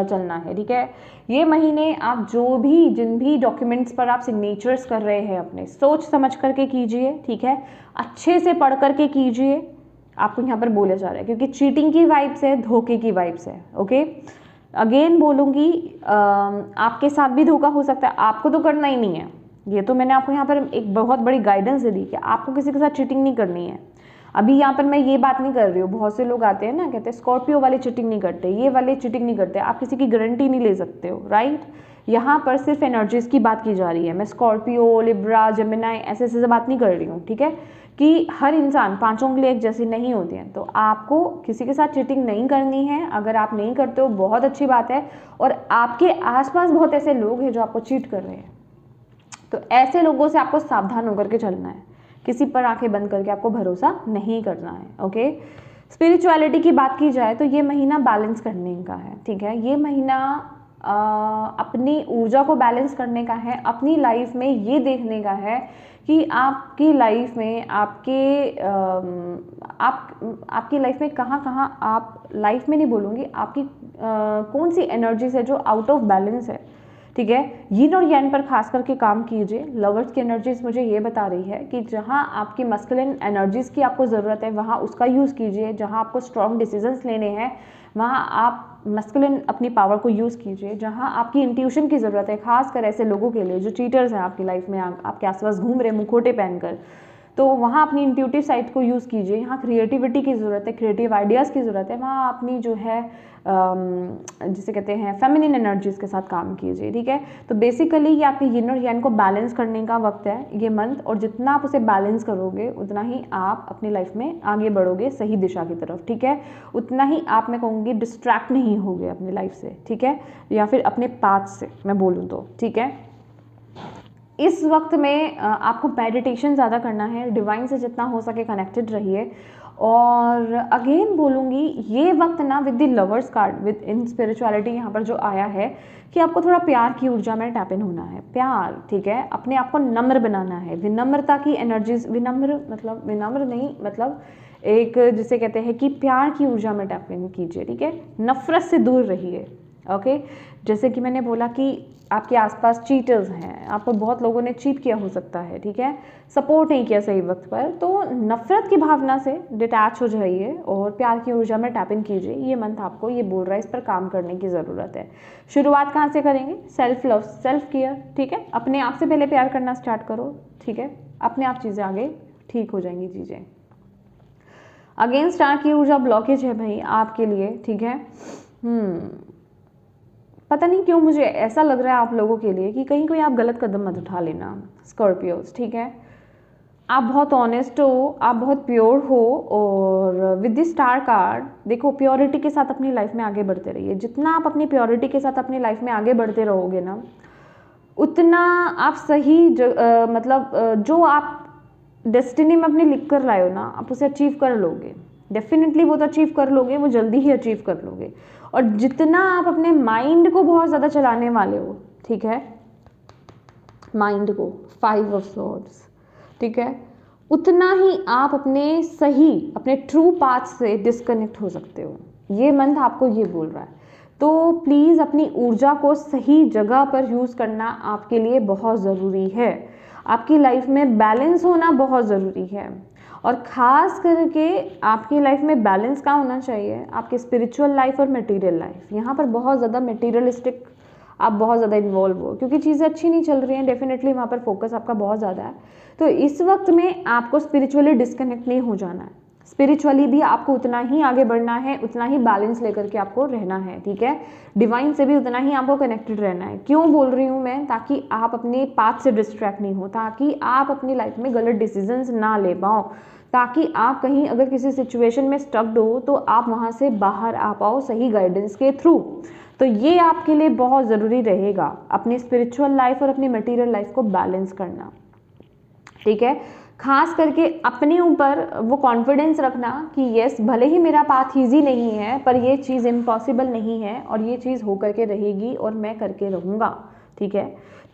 चलना है, ठीक है। ये महीने आप जिन भी डॉक्यूमेंट्स पर आप सिग्नेचर्स कर रहे हैं अपने, सोच समझ करके कीजिए, ठीक है, अच्छे से पढ़ करके कीजिए। आपको यहाँ पर बोला जा रहा है क्योंकि चीटिंग की वाइब्स है, धोखे की वाइब्स है, ओके। अगेन बोलूँगी, आपके साथ भी धोखा हो सकता है, आपको तो करना ही नहीं है। ये तो मैंने आपको यहाँ पर एक बहुत बड़ी गाइडेंस दे दी कि आपको किसी के साथ चीटिंग नहीं करनी है। अभी यहाँ पर मैं ये बात नहीं कर रही हूँ, बहुत से लोग आते हैं ना, कहते हैं स्कॉर्पियो वाले चीटिंग नहीं करते, ये वाले चीटिंग नहीं करते, आप किसी की गारंटी नहीं ले सकते हो, राइट। यहाँ पर सिर्फ एनर्जीज की बात की जा रही है। मैं स्कॉर्पियो, लिब्रा, जेमिनाई ऐसे ऐसे बात नहीं कर रही हूँ, ठीक है, कि हर इंसान पांचों उंगली एक जैसी नहीं होती हैं। तो आपको किसी के साथ चीटिंग नहीं करनी है। अगर आप नहीं करते हो बहुत अच्छी बात है, और आपके आसपास बहुत ऐसे लोग हैं जो आपको चीट कर रहे हैं, तो ऐसे लोगों से आपको सावधान होकर के चलना है। किसी पर आंखें बंद करके आपको भरोसा नहीं करना है, ओके। स्पिरिचुअलिटी की बात की जाए तो ये महीना बैलेंस करने का है, ठीक है। ये महीना अपनी ऊर्जा को बैलेंस करने का है, अपनी लाइफ में ये देखने का है कि आपकी लाइफ में आपकी लाइफ में कहाँ कहाँ, आप लाइफ में नहीं बोलूँगी, आपकी कौन सी एनर्जीज है जो आउट ऑफ बैलेंस है, ठीक है। यिन और यान पर खास करके काम कीजिए। लवर्स की एनर्जीज मुझे ये बता रही है कि जहाँ आपकी मस्कुलिन एनर्जीज की आपको ज़रूरत है वहाँ उसका यूज़ कीजिए, जहाँ आपको स्ट्रॉन्ग डिसीजंस लेने हैं वहाँ आप मस्कुलिन अपनी पावर को यूज़ कीजिए, जहाँ आपकी इंट्यूशन की ज़रूरत है, खासकर ऐसे लोगों के लिए जो चीटर्स हैं आपकी लाइफ में, आपके आसपास घूम रहे मुखोटे पहनकर, तो वहाँ अपनी इंट्यूटिव साइड को यूज़ कीजिए। यहाँ क्रिएटिविटी की ज़रूरत है, क्रिएटिव आइडियाज़ की ज़रूरत है, वहाँ अपनी जो है जिसे कहते हैं फेमिनिन एनर्जीज़ के साथ काम कीजिए, ठीक है। तो बेसिकली ये आपके यिन और यान को बैलेंस करने का वक्त है ये मंथ, और जितना आप उसे बैलेंस करोगे उतना ही आप अपनी लाइफ में आगे बढ़ोगे सही दिशा की तरफ, ठीक है। उतना ही आप, मैं कहूँगी, डिस्ट्रैक्ट नहीं होगे अपनी लाइफ से, ठीक है, या फिर अपने पाथ से मैं बोलूँ तो, ठीक है। इस वक्त में आपको मेडिटेशन ज़्यादा करना है, डिवाइन से जितना हो सके कनेक्टेड रहिए। और अगेन बोलूँगी, ये वक्त ना with the lovers card, with in spirituality यहाँ पर जो आया है कि आपको थोड़ा प्यार की ऊर्जा में टैप इन होना है। प्यार, ठीक है, अपने आप को नम्र बनाना है, विनम्रता की एनर्जीज, विनम्र नहीं, मतलब एक जिसे कहते हैं कि प्यार की ऊर्जा में टैप इन कीजिए, ठीक है। नफरत से दूर रहिए, ओके। जैसे कि मैंने बोला कि आपके आसपास चीटर्स हैं, आपको बहुत लोगों ने चीट किया हो सकता है, ठीक है, सपोर्ट नहीं किया सही वक्त पर, तो नफरत की भावना से डिटैच हो जाइए और प्यार की ऊर्जा में टैप इन कीजिए। ये मंथ आपको ये बोल रहा है, इस पर काम करने की ज़रूरत है। शुरुआत कहाँ से करेंगे? सेल्फ लव, सेल्फ केयर, ठीक है। अपने आप से पहले प्यार करना स्टार्ट करो, ठीक है, अपने आप चीज़ें आगे ठीक हो जाएंगी चीज़ें। अगेन स्टार की ऊर्जा ब्लॉकेज है भाई आपके लिए, ठीक है। पता नहीं क्यों मुझे ऐसा लग रहा है आप लोगों के लिए कि कहीं कोई आप गलत कदम मत उठा लेना स्कॉर्पियोज, ठीक है। आप बहुत ऑनेस्ट हो, आप बहुत प्योर हो, और विद द स्टार कार्ड देखो, प्योरिटी के साथ अपनी लाइफ में आगे बढ़ते रहिए। जितना आप अपनी प्योरिटी के साथ अपनी लाइफ में आगे बढ़ते रहोगे ना, उतना आप सही जो आप डेस्टिनी में अपने लिख कर लाए हो ना, आप उसे अचीव कर लोगे। डेफिनेटली वो तो अचीव कर लोगे, वो जल्दी ही अचीव कर लोगे। और जितना आप अपने माइंड को बहुत ज़्यादा चलाने वाले हो, ठीक है, माइंड को, 5 ऑफ सॉर्ड्स, ठीक है, उतना ही आप अपने ट्रू पाथ से डिस्कनेक्ट हो सकते हो। ये मंथ आपको ये बोल रहा है। तो प्लीज़ अपनी ऊर्जा को सही जगह पर यूज़ करना आपके लिए बहुत ज़रूरी है। आपकी लाइफ में बैलेंस होना बहुत ज़रूरी है, और ख़ास करके आपकी लाइफ में बैलेंस कहाँ होना चाहिए? आपकी स्पिरिचुअल लाइफ और मटेरियल लाइफ। यहाँ पर बहुत ज़्यादा मटेरियलिस्टिक आप बहुत ज़्यादा इन्वॉल्व हो, क्योंकि चीज़ें अच्छी नहीं चल रही हैं, डेफिनेटली वहाँ पर फोकस आपका बहुत ज़्यादा है। तो इस वक्त में आपको स्पिरिचुअली डिस्कनेक्ट नहीं हो जाना है। स्पिरिचुअली भी आपको उतना ही आगे बढ़ना है, उतना ही बैलेंस लेकर के आपको रहना है, ठीक है। डिवाइन से भी उतना ही आपको कनेक्टेड रहना है। क्यों बोल रही हूँ मैं? ताकि आप अपने पाथ से डिस्ट्रैक्ट नहीं हो, ताकि आप अपनी लाइफ में गलत डिसीजंस ना ले पाओ, ताकि आप कहीं अगर किसी सिचुएशन में स्टक्ड हो तो आप वहाँ से बाहर आ पाओ सही गाइडेंस के थ्रू। तो ये आपके लिए बहुत ज़रूरी रहेगा, अपनी स्पिरिचुअल लाइफ और अपनी मटेरियल लाइफ को बैलेंस करना, ठीक है। खास करके अपने ऊपर वो कॉन्फिडेंस रखना कि यस, भले ही मेरा पाथ ईजी नहीं है पर ये चीज़ इम्पॉसिबल नहीं है और ये चीज़ हो करके रहेगी और मैं करके रहूँगा, ठीक है।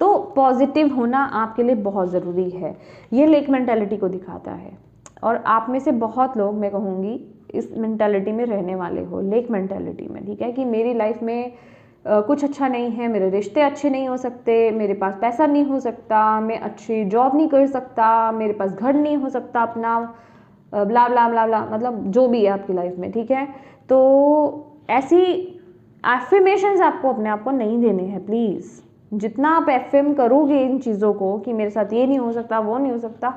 तो पॉजिटिव होना आपके लिए बहुत ज़रूरी है, ये लेक मेंटालिटी को दिखाता है। और आप में से बहुत लोग, मैं कहूँगी, इस मेंटालिटी में रहने वाले हो, लेक मेंटालिटी में, ठीक है, कि मेरी लाइफ में कुछ अच्छा नहीं है, मेरे रिश्ते अच्छे नहीं हो सकते, मेरे पास पैसा नहीं हो सकता, मैं अच्छी जॉब नहीं कर सकता, मेरे पास घर नहीं हो सकता अपना, ब्ला ब्ला ब्ला ब्ला, मतलब जो भी है आपकी लाइफ में, ठीक है। तो ऐसी एफर्मेशंस आपको अपने आप को नहीं देने हैं प्लीज़। जितना आप एफर्म करोगे इन चीज़ों को कि मेरे साथ ये नहीं हो सकता, वो नहीं हो सकता,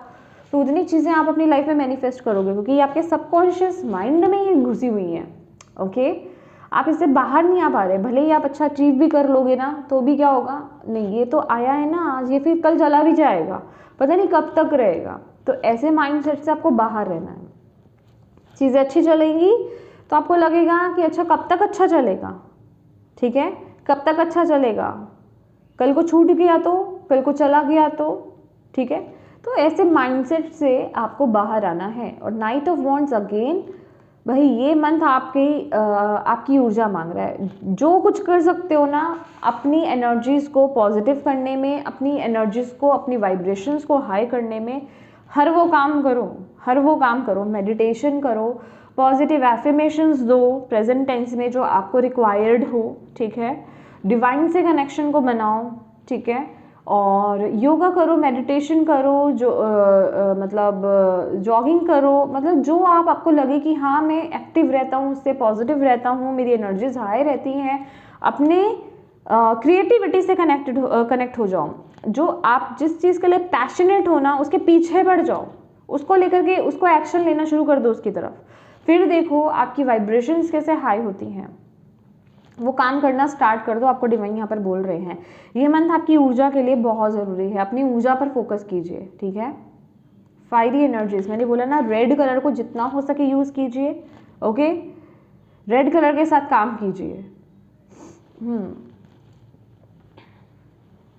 तो उतनी चीज़ें आप अपनी लाइफ में मैनिफेस्ट करोगे, क्योंकि ये आपके सबकॉन्शियस माइंड में ये घुसी हुई हैं। ओके, आप इससे बाहर नहीं आ पा रहे। भले ही आप अच्छा अचीव भी कर लोगे ना, तो भी क्या होगा, नहीं ये तो आया है ना आज, ये फिर कल चला भी जाएगा, पता नहीं कब तक रहेगा। तो ऐसे माइंडसेट से आपको बाहर रहना है। चीज़ें अच्छी चलेंगी तो आपको लगेगा कि अच्छा कब तक अच्छा चलेगा, ठीक है, कब तक अच्छा चलेगा, कल को छूट गया तो, कल को चला गया तो, ठीक है। तो ऐसे माइंडसेट से आपको बाहर आना है। और नाइट ऑफ वॉन्ड्स अगेन, भाई ये मंथ आपकी ऊर्जा मांग रहा है। जो कुछ कर सकते हो ना अपनी एनर्जीज़ को पॉजिटिव करने में, अपनी एनर्जीज़ को, अपनी वाइब्रेशंस को हाई करने में, हर वो काम करो, मेडिटेशन करो, पॉजिटिव एफर्मेशंस दो प्रेजेंट टेंस में जो आपको रिक्वायर्ड हो, ठीक है। डिवाइन से कनेक्शन को बनाओ, ठीक है। और योगा करो, मेडिटेशन करो, जो मतलब जॉगिंग करो, मतलब जो आपको लगे कि हाँ मैं एक्टिव रहता हूँ, उससे पॉजिटिव रहता हूँ, मेरी एनर्जीज हाई रहती हैं। अपने क्रिएटिविटी से कनेक्ट हो जाओ। जो आप जिस चीज़ के लिए पैशनेट हो ना, उसके पीछे बढ़ जाओ, उसको लेकर के उसको एक्शन लेना शुरू कर दो उसकी तरफ। फिर देखो आपकी वाइब्रेशंस कैसे हाई होती हैं, वो काम करना स्टार्ट कर दो। आपको डिवाइन यहाँ पर बोल रहे हैं ये मंथ आपकी ऊर्जा के लिए बहुत ज़रूरी है। अपनी ऊर्जा पर फोकस कीजिए, ठीक है। फायरी एनर्जीज, मैंने बोला ना, रेड कलर को जितना हो सके यूज़ कीजिए, ओके। रेड कलर के साथ काम कीजिए।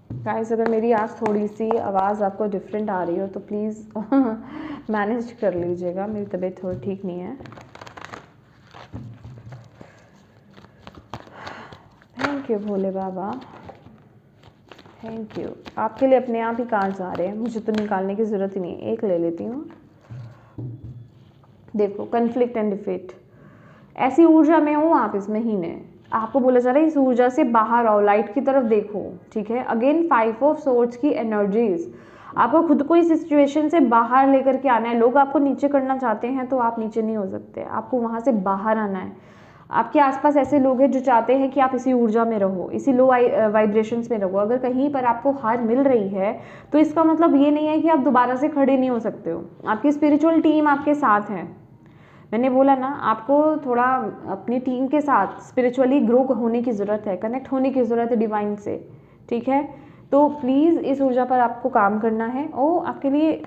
गाइस, अगर मेरी आज थोड़ी सी आवाज़ आपको डिफरेंट आ रही हो तो प्लीज़ मैनेज कर लीजिएगा, मेरी तबीयत थोड़ी ठीक नहीं है। Thank you Bhole Baba, thank you. आपके लिए अपने आप ही कार्ड्स आ रहे हैं, मुझे तो निकालने की ज़रूरत ही नहीं है, एक ले लेती हूँ। देखो, कन्फ्लिक्ट एंड डिफीट, ऐसी ऊर्जा में हूँ आप इस महीने। आपको बोला जा रहा है इस ऊर्जा से बाहर आओ, लाइट की तरफ देखो, ठीक है। अगेन 5 ऑफ सोर्ड्स की एनर्जीज, आपको खुद को इस सिचुएशन से बाहर लेकर के आना है। लोग आपको नीचे करना चाहते हैं तो आप नीचे नहीं हो सकते, आपको वहाँ से बाहर आना है। आपके आसपास ऐसे लोग हैं जो चाहते हैं कि आप इसी ऊर्जा में रहो, इसी लो वाइब्रेशंस में रहो। अगर कहीं पर आपको हार मिल रही है तो इसका मतलब ये नहीं है कि आप दोबारा से खड़े नहीं हो सकते हो। आपकी स्पिरिचुअल टीम आपके साथ है। मैंने बोला ना, आपको थोड़ा अपनी टीम के साथ स्पिरिचुअली ग्रो होने की ज़रूरत है, कनेक्ट होने की ज़रूरत है डिवाइन से, ठीक है। तो प्लीज़ इस ऊर्जा पर आपको काम करना है। आपके लिए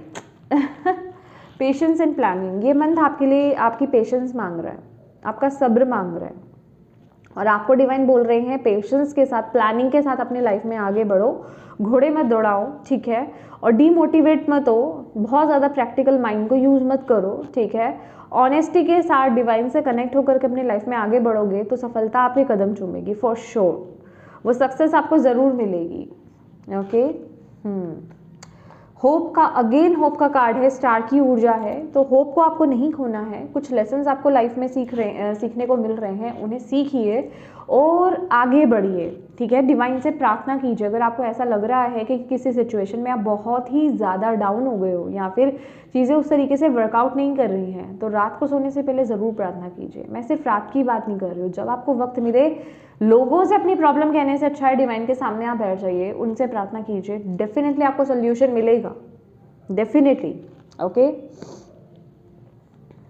पेशेंस एंड प्लानिंग, ये मंथ आपके लिए आपकी पेशेंस मांग रहा है, आपका सब्र मांग रहा है। और आपको डिवाइन बोल रहे हैं पेशेंस के साथ, प्लानिंग के साथ अपनी लाइफ में आगे बढ़ो, घोड़े मत दौड़ाओ, ठीक है। और डीमोटिवेट मत हो, बहुत ज़्यादा प्रैक्टिकल माइंड को यूज़ मत करो, ठीक है। ऑनेस्टी के साथ डिवाइन से कनेक्ट होकर के अपनी लाइफ में आगे बढ़ोगे तो सफलता आपके कदम चूमेगी फॉर श्योर, वो सक्सेस आपको ज़रूर मिलेगी, ओके। होप का, अगेन होप का कार्ड है, स्टार की ऊर्जा है, तो होप को आपको नहीं खोना है। कुछ लेसन्स आपको लाइफ में सीखने को मिल रहे हैं, उन्हें सीखिए और आगे बढ़िए, ठीक है। डिवाइन से प्रार्थना कीजिए। अगर आपको ऐसा लग रहा है कि किसी सिचुएशन में आप बहुत ही ज़्यादा डाउन हो गए हो या फिर चीज़ें उस तरीके से वर्कआउट नहीं कर रही हैं, तो रात को सोने से पहले ज़रूर प्रार्थना कीजिए। मैं सिर्फ रात की बात नहीं कर रही हूँ, जब आपको वक्त मिले, लोगों से अपनी प्रॉब्लम कहने से अच्छा है डिवाइन के सामने आप बैठ जाइए, उनसे प्रार्थना कीजिए, डेफिनेटली आपको सोल्यूशन मिलेगा, डेफिनेटली, ओके।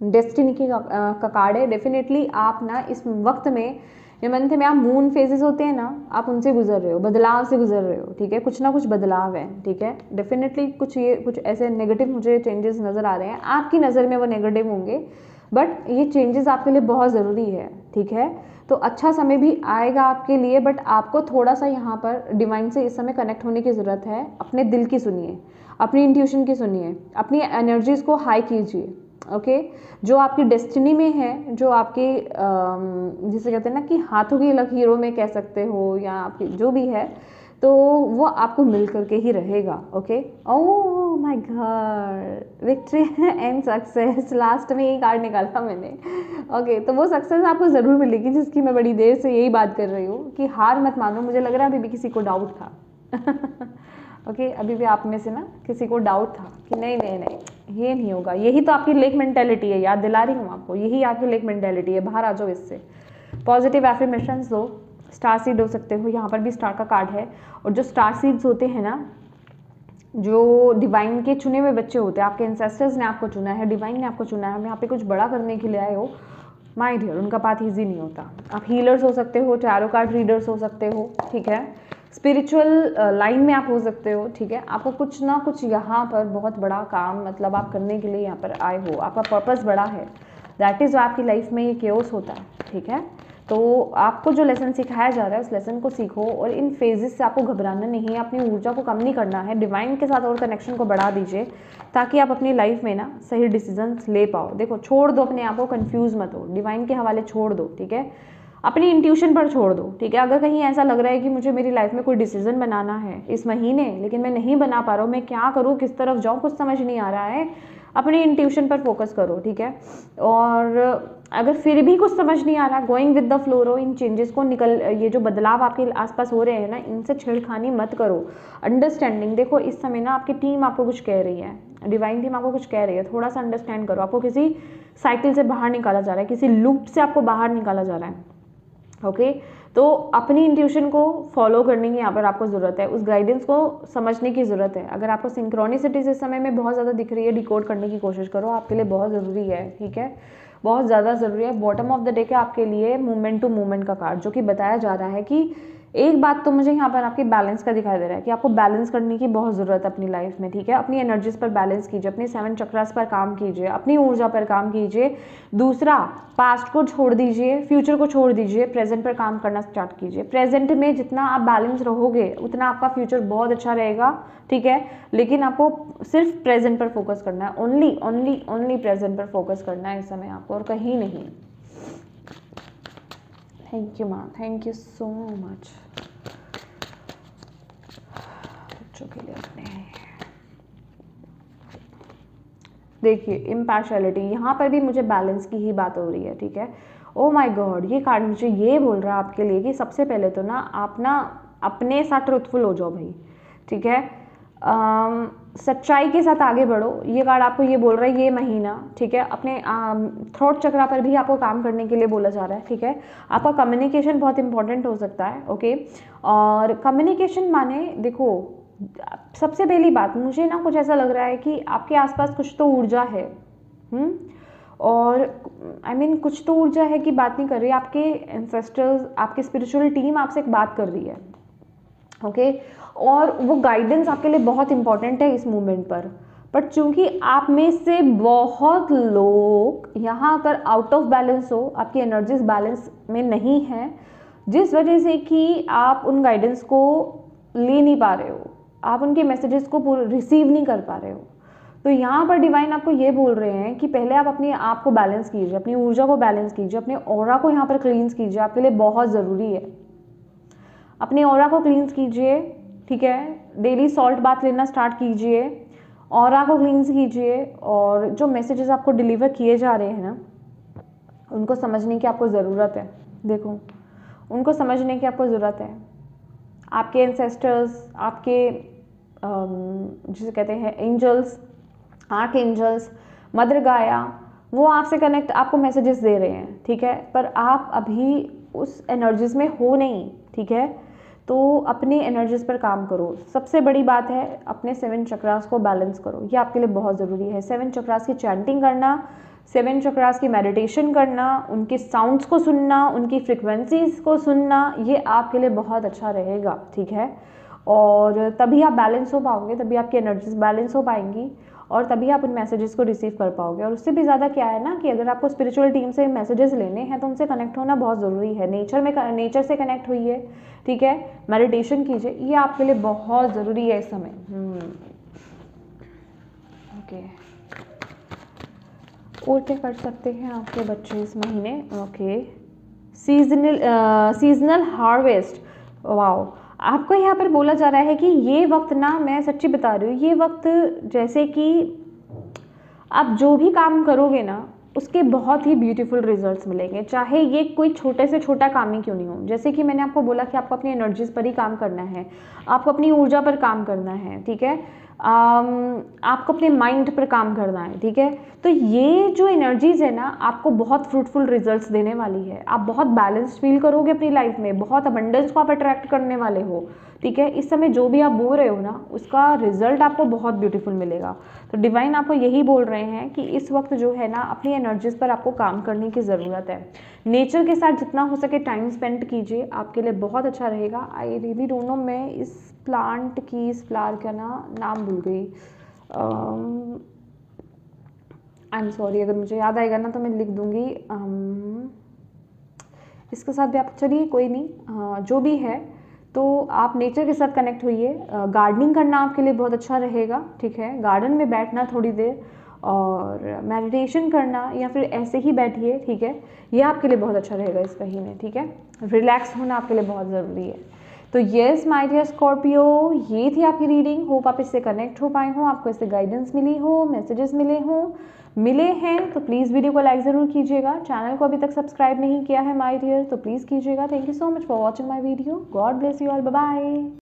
डेस्टिनी की का कार्ड है। डेफिनेटली आप ना इस वक्त में, ये मंथ में, आप मून फेजेस होते हैं ना, आप उनसे गुजर रहे हो, बदलाव से गुजर रहे हो, ठीक है। कुछ ना कुछ बदलाव है, ठीक है। डेफिनेटली कुछ ऐसे नेगेटिव मुझे चेंजेस नज़र आ रहे हैं, आपकी नज़र में वो नेगेटिव होंगे, बट ये चेंजेस आपके लिए बहुत ज़रूरी है, ठीक है। तो अच्छा समय भी आएगा आपके लिए, बट आपको थोड़ा सा यहाँ पर डिवाइन से इस समय कनेक्ट होने की ज़रूरत है। अपने दिल की सुनिए, अपनी इंट्यूशन की सुनिए, अपनी एनर्जीज़ को हाई कीजिए। ओके, जो आपकी डेस्टिनी में है, जो आपके जिसे कहते हैं ना कि हाथों की लकीरों में कह सकते हो, या आपकी जो भी है, तो वो आपको मिल करके ही रहेगा। Okay, oh my God, victory and success, last में यही कार्ड निकाला मैंने। ओके, तो वो सक्सेस आपको ज़रूर मिलेगी, जिसकी मैं बड़ी देर से यही बात कर रही हूँ कि हार मत मानो। मुझे लग रहा है अभी भी किसी को डाउट था। ओके, अभी भी आप में से ना किसी को डाउट था कि नहीं नहीं नहीं ये नहीं होगा। यही तो आपकी लेक मेंटेलिटी है, याद दिला रही हूँ आपको, यही आपकी लेक मेंटेलिटी है। बाहर आ जाओ इससे, पॉजिटिव एफर्मेशंस दो। स्टार सीड हो सकते हो, यहाँ पर भी स्टार का कार्ड है। और जो स्टार सीड्स होते हैं ना, जो डिवाइन के चुने हुए बच्चे होते हैं, आपके एंसेस्टर्स ने आपको चुना है, डिवाइन ने आपको चुना है, यहाँ पे कुछ बड़ा करने के लिए आए हो, माय डियर, उनका पाथ ईजी नहीं होता। आप हीलर्स हो सकते हो, टैरो कार्ड रीडर्स हो सकते हो, ठीक है, स्पिरिचुअल लाइन में आप हो सकते हो, ठीक है। आपको कुछ ना कुछ यहाँ पर बहुत बड़ा काम मतलब आप करने के लिए यहाँ पर आए हो, आपका पर्पस बड़ा है, दैट इज़ आपकी लाइफ में ये केओस होता है, ठीक है। तो आपको जो लेसन सिखाया जा रहा है उस लेसन को सीखो, और इन फेजेस से आपको घबराना नहीं है, अपनी ऊर्जा को कम नहीं करना है, डिवाइन के साथ और कनेक्शन को बढ़ा दीजिए, ताकि आप अपनी लाइफ में ना सही डिसीजंस ले पाओ। देखो, छोड़ दो अपने आप को, कंफ्यूज मत हो, डिवाइन के हवाले छोड़ दो, ठीक है, अपनी इंट्यूशन पर छोड़ दो, ठीक है। अगर कहीं ऐसा लग रहा है कि मुझे मेरी लाइफ में कोई डिसीजन बनाना है इस महीने, लेकिन मैं नहीं बना पा रहा हूँ, मैं क्या करूँ, किस तरफ जाऊँ, कुछ समझ नहीं आ रहा है, अपनी इंट्यूशन पर फोकस करो, ठीक है। और अगर फिर भी कुछ समझ नहीं आ रहा, गोइंग विद द फ्लो रहो, इन चेंजेस को ये जो बदलाव आपके आसपास हो रहे हैं ना, इनसे छेड़खानी मत करो। अंडरस्टैंडिंग, देखो इस समय ना आपकी टीम आपको कुछ कह रही है, डिवाइन टीम आपको कुछ कह रही है, थोड़ा सा अंडरस्टैंड करो। आपको किसी साइकिल से बाहर निकाला जा रहा है, किसी लूप से आपको बाहर निकाला जा रहा है, ओके। तो अपनी इंट्यूशन को फॉलो करने की यहाँ पर आपको ज़रूरत है, उस गाइडेंस को समझने की ज़रूरत है। अगर आपको सिंक्रोनिसिटीज इस समय में बहुत ज़्यादा दिख रही है, डिकोड करने की कोशिश करो, आपके लिए बहुत ज़रूरी है, ठीक है, बहुत ज़्यादा ज़रूरी है। बॉटम ऑफ द डे के आपके लिए मूवमेंट टू मूवमेंट का कार्ड, जो कि बताया जा रहा है कि एक बात तो मुझे यहाँ पर आपकी बैलेंस का दिखाई दे रहा है कि आपको बैलेंस करने की बहुत ज़रूरत है अपनी लाइफ में, ठीक है। अपनी एनर्जीज पर बैलेंस कीजिए, अपने 7 चक्रास पर काम कीजिए, अपनी ऊर्जा पर काम कीजिए। दूसरा, पास्ट को छोड़ दीजिए, फ्यूचर को छोड़ दीजिए, प्रेजेंट पर काम करना स्टार्ट कीजिए। प्रेजेंट में जितना आप बैलेंस रहोगे उतना आपका फ्यूचर बहुत अच्छा रहेगा, ठीक है। लेकिन आपको सिर्फ प्रेजेंट पर फोकस करना है, ओनली ओनली ओनली प्रेजेंट पर फोकस करना है इस समय आपको, और कहीं नहीं। थैंक यू माँ, थैंक यू सो मच। बच्चों के लिए अपने देखिए, इम्पार्शियलिटी, यहाँ पर भी मुझे बैलेंस की ही बात हो रही है, ठीक है। ओ माय गॉड, ये कार्ड मुझे ये बोल रहा है आपके लिए कि सबसे पहले तो ना आप ना अपने साथ ट्रुथफुल हो जाओ भाई, ठीक है। सच्चाई के साथ आगे बढ़ो, ये कार्ड आपको ये बोल रहा है ये महीना, ठीक है। अपने थ्रोट चक्रा पर भी आपको काम करने के लिए बोला जा रहा है, ठीक है। आपका कम्युनिकेशन बहुत इंपॉर्टेंट हो सकता है, ओके। और कम्युनिकेशन माने, देखो सबसे पहली बात, मुझे ना कुछ ऐसा लग रहा है कि आपके आसपास कुछ तो ऊर्जा है, और I mean, कुछ तो ऊर्जा है कि बात नहीं कर रही, आपके एंसेस्टर्स, आपकी स्पिरिचुअल टीम आपसे एक बात कर रही है, ओके। और वो गाइडेंस आपके लिए बहुत इंपॉर्टेंट है इस मूवमेंट पर। बट चूंकि आप में से बहुत लोग यहाँ पर आउट ऑफ बैलेंस हो, आपकी एनर्जीज बैलेंस में नहीं है, जिस वजह से कि आप उन गाइडेंस को ले नहीं पा रहे हो, आप उनके मैसेजेस को रिसीव नहीं कर पा रहे हो। तो यहाँ पर डिवाइन आपको ये बोल रहे हैं कि पहले आप अपने आप को बैलेंस कीजिए, अपनी ऊर्जा को बैलेंस कीजिए, अपने ऑरा को यहाँ पर क्लींस कीजिए, आपके लिए बहुत ज़रूरी है। अपने ऑरा को क्लींस कीजिए, ठीक है। डेली सॉल्ट बाथ लेना स्टार्ट कीजिए, ऑरा को क्लींस कीजिए, और जो मैसेजेस आपको डिलीवर किए जा रहे हैं ना, उनको समझने की आपको ज़रूरत है। देखो, उनको समझने की आपको ज़रूरत है। आपके एंसेस्टर्स, आपके जिसे कहते हैं एंजल्स, आर्क एंजल्स, मदर गाया, वो आपसे कनेक्ट, आपको मैसेजेस दे रहे हैं, ठीक है। पर आप अभी उस एनर्जीज में हो नहीं, ठीक है। तो अपनी एनर्जीज पर काम करो। सबसे बड़ी बात है, अपने 7 चक्रास को बैलेंस करो, ये आपके लिए बहुत ज़रूरी है। 7 चक्रास की चैंटिंग करना, 7 चक्रास की मेडिटेशन करना, उनके साउंड्स को सुनना, उनकी फ्रिक्वेंसीज को सुनना, ये आपके लिए बहुत अच्छा रहेगा, ठीक है। और तभी आप बैलेंस हो पाओगे, तभी आपकी एनर्जीज बैलेंस हो पाएंगी। और तभी आप उन मैसेजेस को रिसीव कर पाओगे। और उससे भी ज़्यादा क्या है ना कि अगर आपको स्पिरिचुअल टीम से मैसेजेस लेने हैं तो उनसे कनेक्ट होना बहुत ज़रूरी है। नेचर से कनेक्ट हुई ठीक है, मेडिटेशन कीजिए, ये आपके लिए बहुत ज़रूरी है इस समय। ओके, और क्या कर सकते हैं आपके बच्चे इस महीने? Okay, seasonal harvest. वाओ, आपको यहाँ पर बोला जा रहा है कि ये वक्त ना, मैं सच्ची बता रही हूँ, ये वक्त जैसे कि आप जो भी काम करोगे ना उसके बहुत ही ब्यूटीफुल रिजल्ट्स मिलेंगे, चाहे ये कोई छोटे से छोटा काम ही क्यों नहीं हो। जैसे कि मैंने आपको बोला कि आपको अपनी एनर्जीज पर ही काम करना है, आपको अपनी ऊर्जा पर काम करना है, ठीक है, आपको अपने माइंड पर काम करना है, ठीक है। तो ये जो एनर्जीज है ना आपको बहुत फ्रूटफुल रिजल्ट्स देने वाली है। आप बहुत बैलेंस फील करोगे अपनी लाइफ में, बहुत अबंडेंस को आप अट्रैक्ट करने वाले हो, ठीक है। इस समय जो भी आप बोल रहे हो ना उसका रिजल्ट आपको बहुत ब्यूटीफुल मिलेगा। तो डिवाइन आपको यही बोल रहे हैं कि इस वक्त जो है ना अपनी एनर्जीज पर आपको काम करने की ज़रूरत है। नेचर के साथ जितना हो सके टाइम स्पेंड कीजिए, आपके लिए बहुत अच्छा रहेगा। आई रियली डोंट नो, मैं इस प्लांट की, इस फ्लावर का नाम भूल गई। आई एम सॉरी, अगर मुझे याद आएगा ना तो मैं लिख दूंगी। इसके साथ भी आप, चलिए कोई नहीं, जो भी है, तो आप नेचर के साथ कनेक्ट होइए। गार्डनिंग करना आपके लिए बहुत अच्छा रहेगा, ठीक है, गार्डन में बैठना थोड़ी देर और मेडिटेशन करना या फिर ऐसे ही बैठिए, ठीक है, ये आपके लिए बहुत अच्छा रहेगा इस महीने, ठीक है। रिलैक्स होना आपके लिए बहुत ज़रूरी है। तो येस माय डियर स्कॉर्पियो, ये थी आपकी रीडिंग। होप आप इससे कनेक्ट हो पाए हो, आपको इससे गाइडेंस मिली हो, मैसेजेस मिले हैं तो प्लीज़ वीडियो को लाइक ज़रूर कीजिएगा। चैनल को अभी तक सब्सक्राइब नहीं किया है माय डियर तो प्लीज़ कीजिएगा। Thank you so much for watching my video. God bless you all, bye bye.